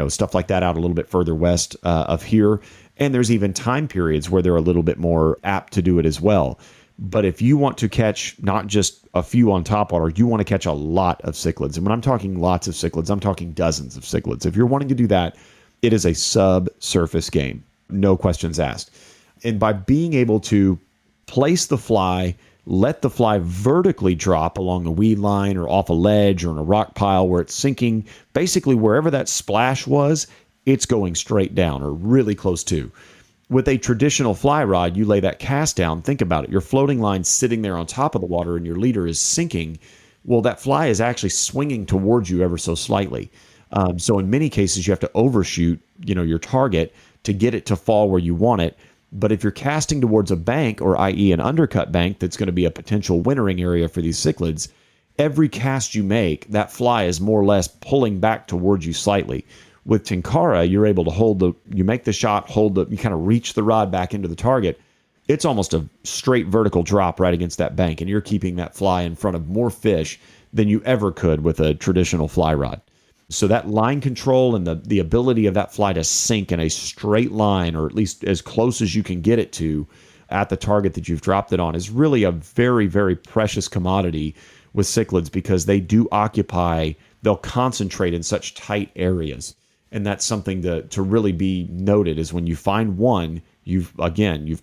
stuff like that out a little bit further west of here. And there's even time periods where they're a little bit more apt to do it as well. But if you want to catch not just a few on topwater, you want to catch a lot of cichlids. And when I'm talking lots of cichlids, I'm talking dozens of cichlids. If you're wanting to do that, it is a subsurface game. No questions asked. And by being able to place the fly, let the fly vertically drop along a weed line or off a ledge or in a rock pile where it's sinking, basically wherever that splash was, it's going straight down or really close to. With a traditional fly rod, you lay that cast down. Think about it. Your floating line's sitting there on top of the water and your leader is sinking. Well, that fly is actually swinging towards you ever so slightly. So in many cases, you have to overshoot, your target to get it to fall where you want it. But if you're casting towards a bank, or i.e. an undercut bank that's going to be a potential wintering area for these cichlids, every cast you make, that fly is more or less pulling back towards you slightly. With tenkara, you're able to you make the shot, you kind of reach the rod back into the target. It's almost a straight vertical drop right against that bank, and you're keeping that fly in front of more fish than you ever could with a traditional fly rod. So that line control and the ability of that fly to sink in a straight line, or at least as close as you can get it to at the target that you've dropped it on, is really a very, very precious commodity with cichlids, because they'll concentrate in such tight areas. And that's something to really be noted, is when you find one, you've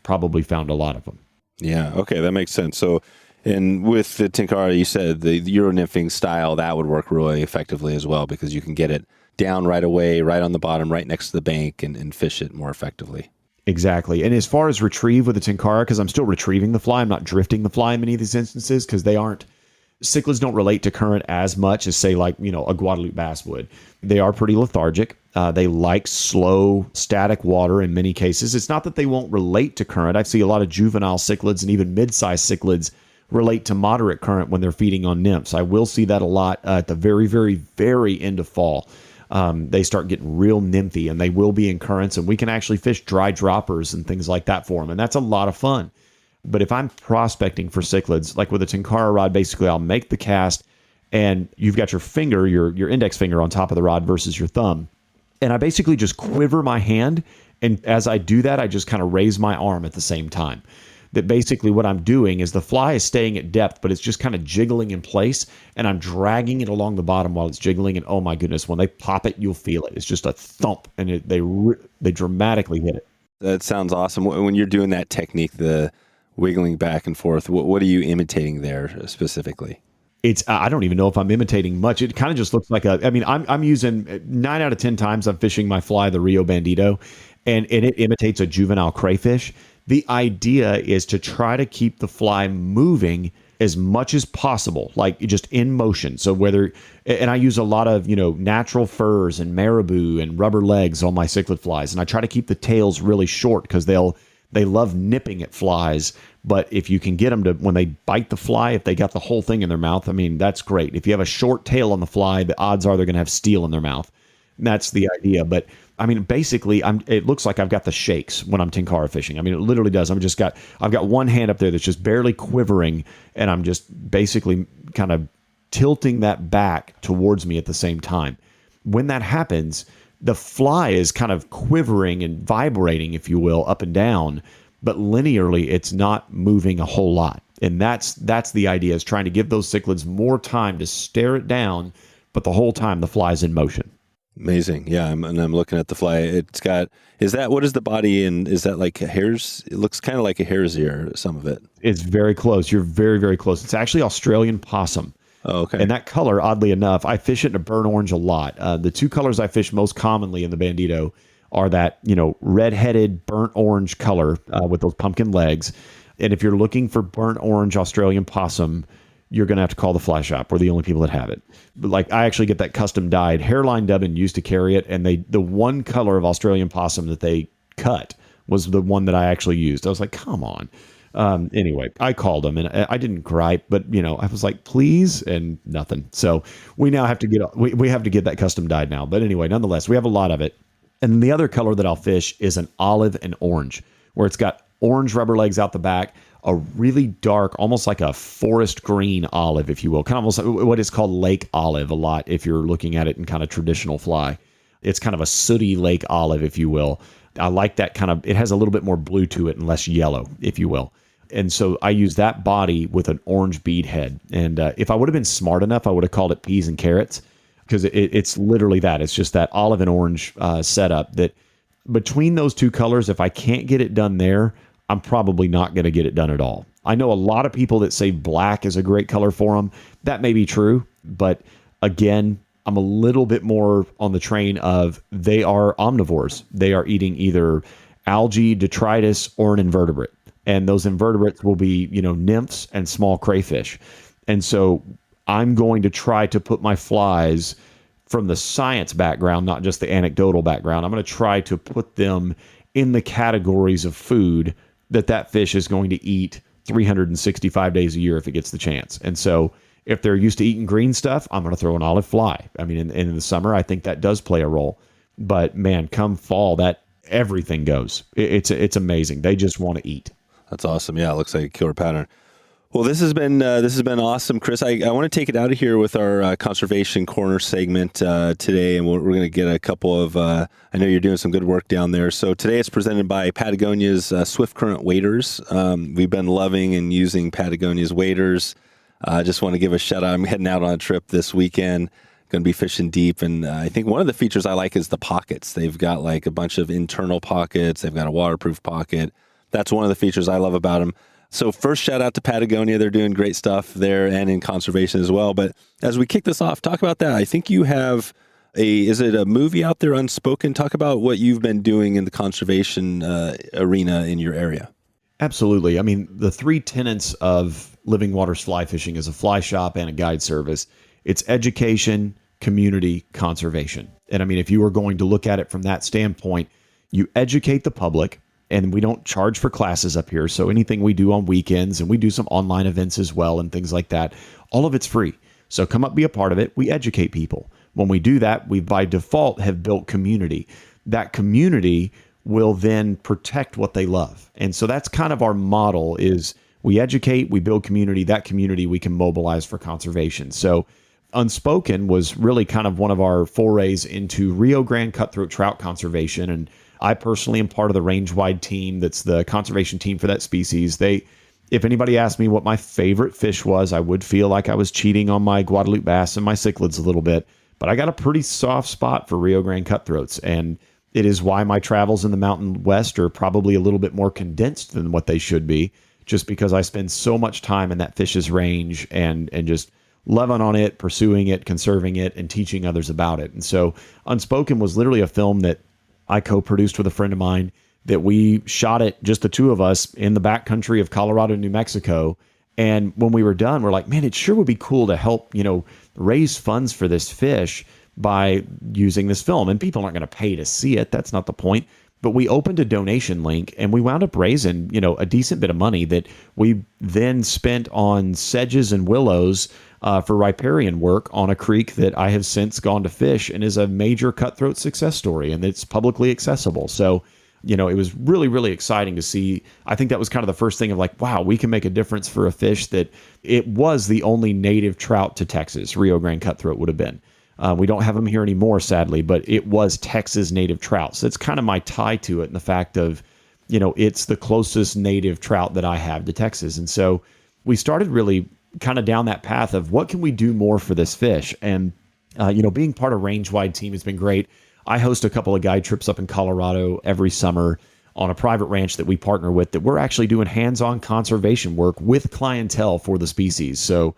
probably found a lot of them. Yeah. Okay. That makes sense. So, and with the tenkara, you said the Euro nymphing style, that would work really effectively as well, because you can get it down right away, right on the bottom, right next to the bank, and fish it more effectively. Exactly. And as far as retrieve with the tenkara, because I'm still retrieving the fly, I'm not drifting the fly in many of these instances, because cichlids don't relate to current as much as, say, like, a Guadalupe bass would. They are pretty lethargic. They like slow, static water in many cases. It's not that they won't relate to current. I see a lot of juvenile cichlids and even mid-sized cichlids relate to moderate current when they're feeding on nymphs. I will see that a lot at the very, very, very end of fall. They start getting real nymphy, and they will be in currents, and we can actually fish dry droppers and things like that for them, and that's a lot of fun. But if I'm prospecting for cichlids, like with a Tenkara rod, basically I'll make the cast, and you've got your finger, your index finger on top of the rod versus your thumb, and I basically just quiver my hand, and as I do that, I just kind of raise my arm at the same time. That basically what I'm doing is the fly is staying at depth, but it's just kind of jiggling in place, and I'm dragging it along the bottom while it's jiggling, and oh my goodness, when they pop it, you'll feel it. It's just a thump, and they dramatically hit it. That sounds awesome. When you're doing that technique, the wiggling back and forth, what are you imitating there specifically? I don't even know if I'm imitating much. It kind of just looks like I'm using 9 out of 10 times I'm fishing my fly, the Rio Bandito, and it imitates a juvenile crayfish. The idea is to try to keep the fly moving as much as possible, like just in motion. So and I use a lot of, natural furs and marabou and rubber legs on my cichlid flies. And I try to keep the tails really short because they love nipping at flies. But if you can get them to, when they bite the fly, if they got the whole thing in their mouth, that's great. If you have a short tail on the fly, the odds are they're going to have steel in their mouth. And that's the idea. But basically, it looks like I've got the shakes when I'm Tenkara fishing. It literally does. I've got one hand up there that's just barely quivering, and I'm just basically kind of tilting that back towards me at the same time. When that happens, the fly is kind of quivering and vibrating, if you will, up and down, but linearly, it's not moving a whole lot. And that's the idea, is trying to give those cichlids more time to stare it down, but the whole time the fly's in motion. Amazing. Yeah. I'm looking at the fly. What is the body in? Is that like a hare's? It looks kind of like a hare's ear, some of it. It's very close. You're very, very close. It's actually Australian possum. Oh, okay. And that color, oddly enough, I fish it in a burnt orange a lot. The two colors I fish most commonly in the Bandito are that, red-headed burnt orange color with those pumpkin legs. And if you're looking for burnt orange Australian possum, you're going to have to call the fly shop. We're the only people that have it. But I actually get that custom dyed. Hairline Dubbin used to carry it, and the one color of Australian possum that they cut was the one that I actually used. I was like, come on. Anyway, I called them, and I didn't gripe, but I was like, please, and nothing. So we now have to get that custom dyed now. But anyway, nonetheless, we have a lot of it. And the other color that I'll fish is an olive and orange, where it's got orange rubber legs out the back, a really dark, almost like a forest green olive, if you will, kind of almost like what is called lake olive a lot if you're looking at it in kind of traditional fly. It's kind of a sooty lake olive, if you will. I like that it has a little bit more blue to it and less yellow, if you will. And so I use that body with an orange bead head. And if I would have been smart enough, I would have called it peas and carrots, because it's literally that. It's just that olive and orange setup that between those two colors, if I can't get it done there, I'm probably not going to get it done at all. I know a lot of people that say black is a great color for them. That may be true, but again, I'm a little bit more on the train of they are omnivores. They are eating either algae, detritus, or an invertebrate. And those invertebrates will be, nymphs and small crayfish. And so I'm going to try to put my flies from the science background, not just the anecdotal background. I'm going to try to put them in the categories of food that fish is going to eat 365 days a year if it gets the chance. And so if they're used to eating green stuff, I'm going to throw an olive fly. In the summer, I think that does play a role. But man, come fall, that everything goes. It's amazing. They just want to eat. That's awesome. Yeah, it looks like a killer pattern. Well, this has been awesome, Chris. I want to take it out of here with our conservation corner segment today, and we're going to get a couple of. I know you're doing some good work down there. So today it's presented by Patagonia's Swift Current waders. We've been loving and using Patagonia's waders. I just want to give a shout out. I'm heading out on a trip this weekend. Going to be fishing deep, and I think one of the features I like is the pockets. They've got like a bunch of internal pockets. They've got a waterproof pocket. That's one of the features I love about them. So first, shout out to Patagonia. They're doing great stuff there and in conservation as well. But as we kick this off, talk about that. I think you have is it a movie out there, Unspoken? Talk about what you've been doing in the conservation arena in your area. Absolutely. The three tenets of Living Waters Fly Fishing is a fly shop and a guide service. It's education, community, conservation. And if you were going to look at it from that standpoint, you educate the public. and we don't charge for classes up here. So anything we do on weekends, and we do some online events as well and things like that, all of it's free. So come up, be a part of it. We educate people. When we do that, we by default have built community. That community will then protect what they love. And so that's kind of our model is we educate, we build community. That community we can mobilize for conservation. So Unspoken was really kind of one of our forays into Rio Grande cutthroat trout conservation. And I personally am part of the range-wide team that's the conservation team for that species. If anybody asked me what my favorite fish was, I would feel like I was cheating on my Guadalupe bass and my cichlids a little bit. But I got a pretty soft spot for Rio Grande cutthroats. And it is why my travels in the Mountain West are probably a little bit more condensed than what they should be, just because I spend so much time in that fish's range and just loving on it, pursuing it, conserving it, and teaching others about it. And so Unspoken was literally a film that I co-produced with a friend of mine that we shot it, just the two of us, in the backcountry of Colorado and New Mexico. And when we were done, we're like, man, it sure would be cool to help, raise funds for this fish by using this film. And people aren't going to pay to see it. That's not the point. But we opened a donation link and we wound up raising, a decent bit of money that we then spent on sedges and willows for riparian work on a creek that I have since gone to fish and is a major cutthroat success story, and it's publicly accessible. So, it was really, really exciting to see. I think that was kind of the first thing of like, wow, we can make a difference for a fish that it was the only native trout to Texas. Rio Grande cutthroat would have been. We don't have them here anymore, sadly, but it was Texas native trout. So it's kind of my tie to it, and the fact of, it's the closest native trout that I have to Texas. And so we started really kind of down that path of what can we do more for this fish? And, being part of range-wide team has been great. I host a couple of guide trips up in Colorado every summer on a private ranch that we partner with, that we're actually doing hands-on conservation work with clientele for the species. So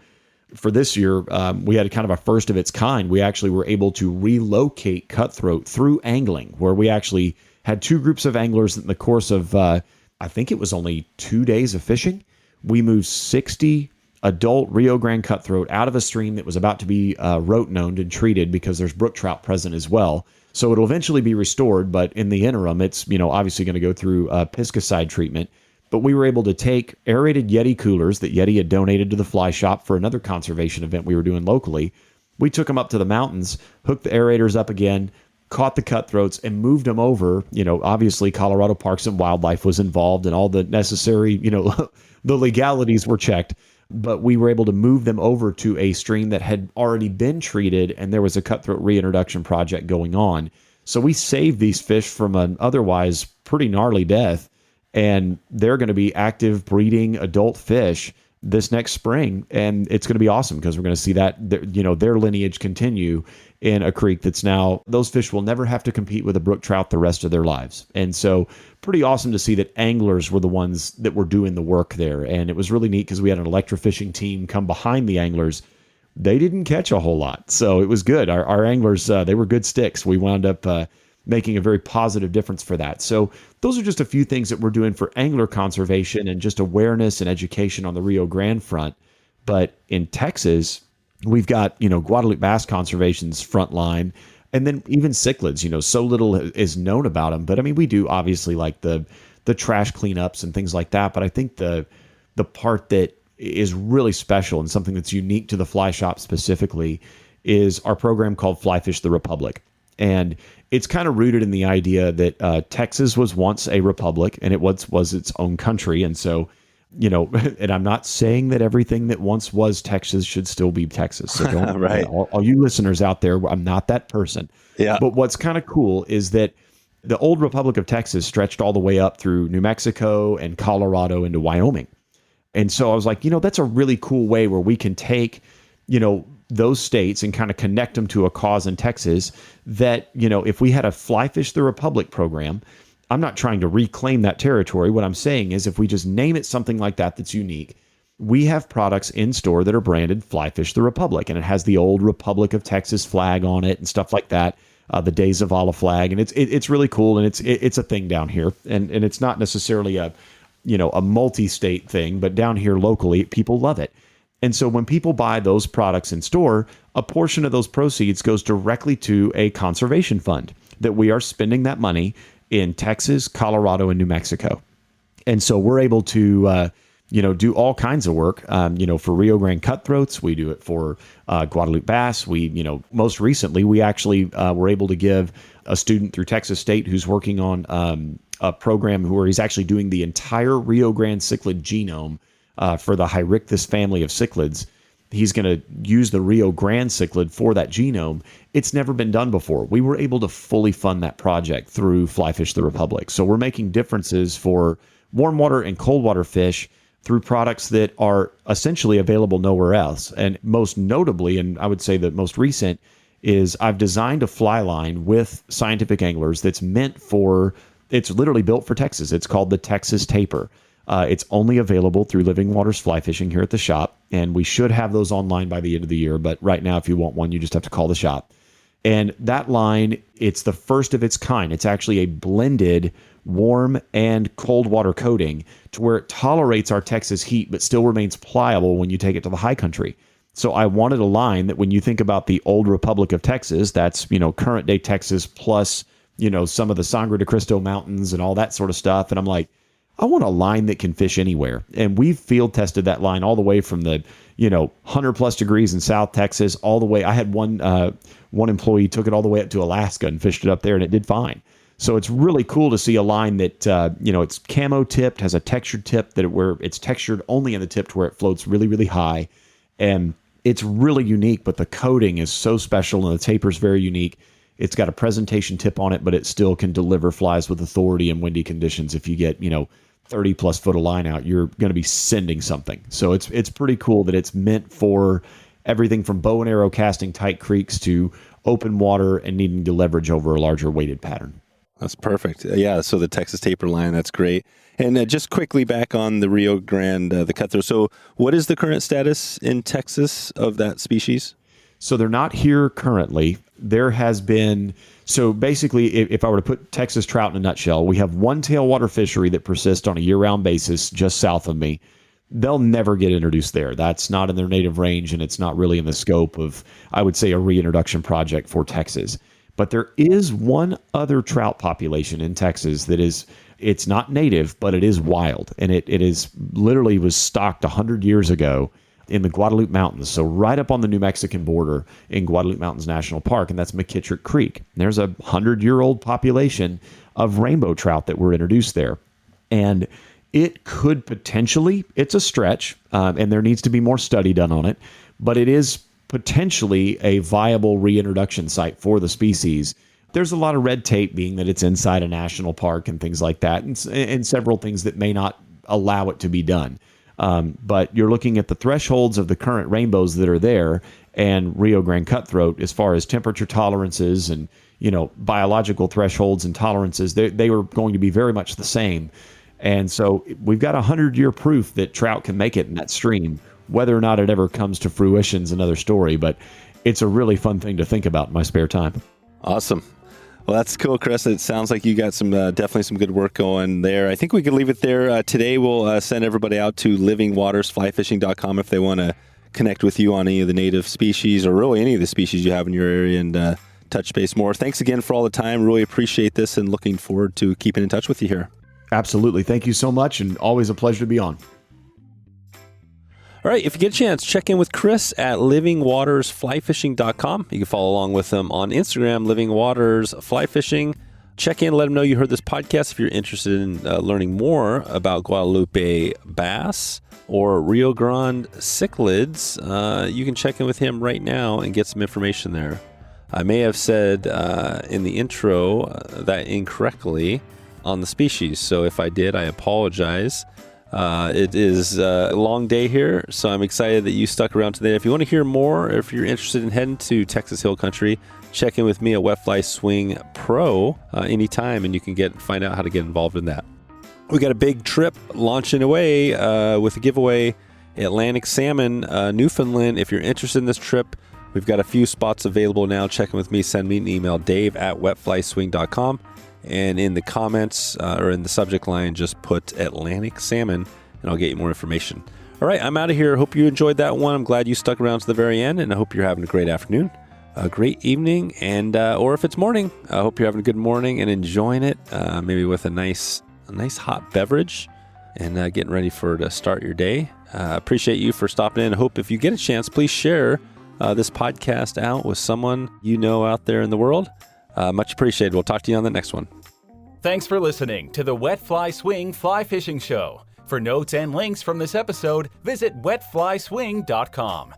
for this year, we had kind of a first of its kind. We actually were able to relocate cutthroat through angling, where we actually had two groups of anglers in the course of, I think it was only 2 days of fishing. We moved 60 adult Rio Grande cutthroat out of a stream that was about to be rotenoned and treated, because there's brook trout present as well. So it'll eventually be restored, but in the interim, it's obviously going to go through piscicide treatment. But we were able to take aerated Yeti coolers that Yeti had donated to the fly shop for another conservation event we were doing locally. We took them up to the mountains, hooked the aerators up again, caught the cutthroats, and moved them over. Obviously Colorado Parks and Wildlife was involved, and all the necessary, the legalities were checked. But we were able to move them over to a stream that had already been treated, and there was a cutthroat reintroduction project going on. So we saved these fish from an otherwise pretty gnarly death, and they're going to be active breeding adult fish this next spring, and it's going to be awesome because we're going to see that their lineage continue in a creek that's now, those fish will never have to compete with a brook trout the rest of their lives. And so pretty awesome to see that anglers were the ones that were doing the work there. And it was really neat because we had an electrofishing team come behind the anglers. They didn't catch a whole lot, so it was good. Our anglers, they were good sticks. We wound up making a very positive difference for that. So those are just a few things that we're doing for angler conservation and just awareness and education on the Rio Grande front. But in Texas, we've got, Guadalupe bass conservation's front line, and then even cichlids. So little is known about them. But I mean, we do obviously like the trash cleanups and things like that. But I think the part that is really special and something that's unique to the fly shop specifically is our program called Fly Fish the Republic. And it's kind of rooted in the idea that Texas was once a republic, and it was its own country. And so, and I'm not saying that everything that once was Texas should still be Texas. So don't, right. All you listeners out there, I'm not that person. Yeah. But what's kind of cool is that the old Republic of Texas stretched all the way up through New Mexico and Colorado into Wyoming. And so I was like, that's a really cool way where we can take, those states and kind of connect them to a cause in Texas that, if we had a Fly Fish the Republic program, I'm not trying to reclaim that territory. What I'm saying is if we just name it something like that that's unique, we have products in store that are branded Fly Fish the Republic, and it has the old Republic of Texas flag on it and stuff like that, the Days of Allah flag, and it's really cool, and it's a thing down here, and it's not necessarily a multi-state thing, but down here locally, people love it. And so when people buy those products in store, a portion of those proceeds goes directly to a conservation fund that we are spending that money in Texas, Colorado, and New Mexico. And so we're able to, do all kinds of work, for Rio Grande cutthroats. We do it for Guadalupe bass. Most recently, we actually were able to give a student through Texas State who's working on a program where he's actually doing the entire Rio Grande cichlid genome for the Hyrictus family of cichlids. He's going to use the Rio Grande cichlid for that genome. It's never been done before. We were able to fully fund that project through Fly Fish the Republic. So we're making differences for warm water and cold water fish through products that are essentially available nowhere else. And most notably, and I would say the most recent, is I've designed a fly line with scientific anglers that's it's literally built for Texas. It's called the Texas Taper. It's only available through Living Waters Fly Fishing here at the shop, and we should have those online by the end of the year. But right now, if you want one, you just have to call the shop. And that line, it's the first of its kind. It's actually a blended warm and cold water coating to where it tolerates our Texas heat, but still remains pliable when you take it to the high country. So I wanted a line that when you think about the old Republic of Texas, that's, current day Texas plus, some of the Sangre de Cristo Mountains and all that sort of stuff. And I'm like, I want a line that can fish anywhere. And we've field tested that line all the way from the, 100 plus degrees in South Texas, all the way. I had one employee took it all the way up to Alaska and fished it up there, and it did fine. So it's really cool to see a line that, it's camo tipped, has a textured tip where it's textured only in the tip to where it floats really, really high. And it's really unique, but the coating is so special and the taper is very unique. It's got a presentation tip on it, but it still can deliver flies with authority in windy conditions. If you get, 30 plus foot of line out, you're going to be sending something. So it's pretty cool that it's meant for everything from bow and arrow casting tight creeks to open water and needing to leverage over a larger weighted pattern. That's perfect. Yeah, so the Texas Taper line, that's great. And just quickly back on the Rio Grande, the cutthroat. So what is the current status in Texas of that species? So they're not here currently. There has been, so basically, if I were to put Texas trout in a nutshell, we have one tailwater fishery that persists on a year-round basis just south of me. They'll never get introduced there. That's not in their native range, and it's not really in the scope of, I would say, a reintroduction project for Texas. But there is one other trout population in Texas that it's not native, but it is wild. And it is literally was stocked 100 years ago in the Guadalupe Mountains. So right up on the New Mexican border in Guadalupe Mountains National Park, and that's McKittrick Creek. And there's a 100-year-old population of rainbow trout that were introduced there. And it could potentially, it's a stretch, and there needs to be more study done on it, but it is potentially a viable reintroduction site for the species. There's a lot of red tape being that it's inside a national park and things like that, and several things that may not allow it to be done. But you're looking at the thresholds of the current rainbows that are there and Rio Grande cutthroat as far as temperature tolerances and, biological thresholds and tolerances, they were going to be very much the same. And so we've got 100-year proof that trout can make it in that stream. Whether or not it ever comes to fruition is another story, but it's a really fun thing to think about in my spare time. Awesome. Well, that's cool, Chris. It sounds like you got some definitely some good work going there. I think we could leave it there. Today, we'll send everybody out to livingwatersflyfishing.com if they want to connect with you on any of the native species or really any of the species you have in your area and touch base more. Thanks again for all the time. Really appreciate this and looking forward to keeping in touch with you here. Absolutely. Thank you so much, and always a pleasure to be on. All right, if you get a chance, check in with Chris at livingwatersflyfishing.com. You can follow along with him on Instagram, livingwatersflyfishing. Check in, let him know you heard this podcast. If you're interested in learning more about Guadalupe bass or Rio Grande cichlids, you can check in with him right now and get some information there. I may have said in the intro that incorrectly on the species, so if I did, I apologize. It is a long day here, so I'm excited that you stuck around today. If you want to hear more, or if you're interested in heading to Texas Hill Country, check in with me at Wet Fly Swing Pro anytime, and you can find out how to get involved in that. We got a big trip launching away with a giveaway, Atlantic Salmon, Newfoundland. If you're interested in this trip, we've got a few spots available now. Check in with me. Send me an email, dave@wetflyswing.com. And in the comments or in the subject line, just put Atlantic Salmon, and I'll get you more information. All right, I'm out of here. Hope you enjoyed that one. I'm glad you stuck around to the very end, and I hope you're having a great afternoon. a great evening, and or if it's morning, I hope you're having a good morning and enjoying it, maybe with a nice hot beverage, and getting ready to start your day. Appreciate you for stopping in. Hope if you get a chance, please share this podcast out with someone you know out there in the world. Much appreciated. We'll talk to you on the next one. Thanks for listening to the Wet Fly Swing Fly Fishing Show. For notes and links from this episode, visit wetflyswing.com.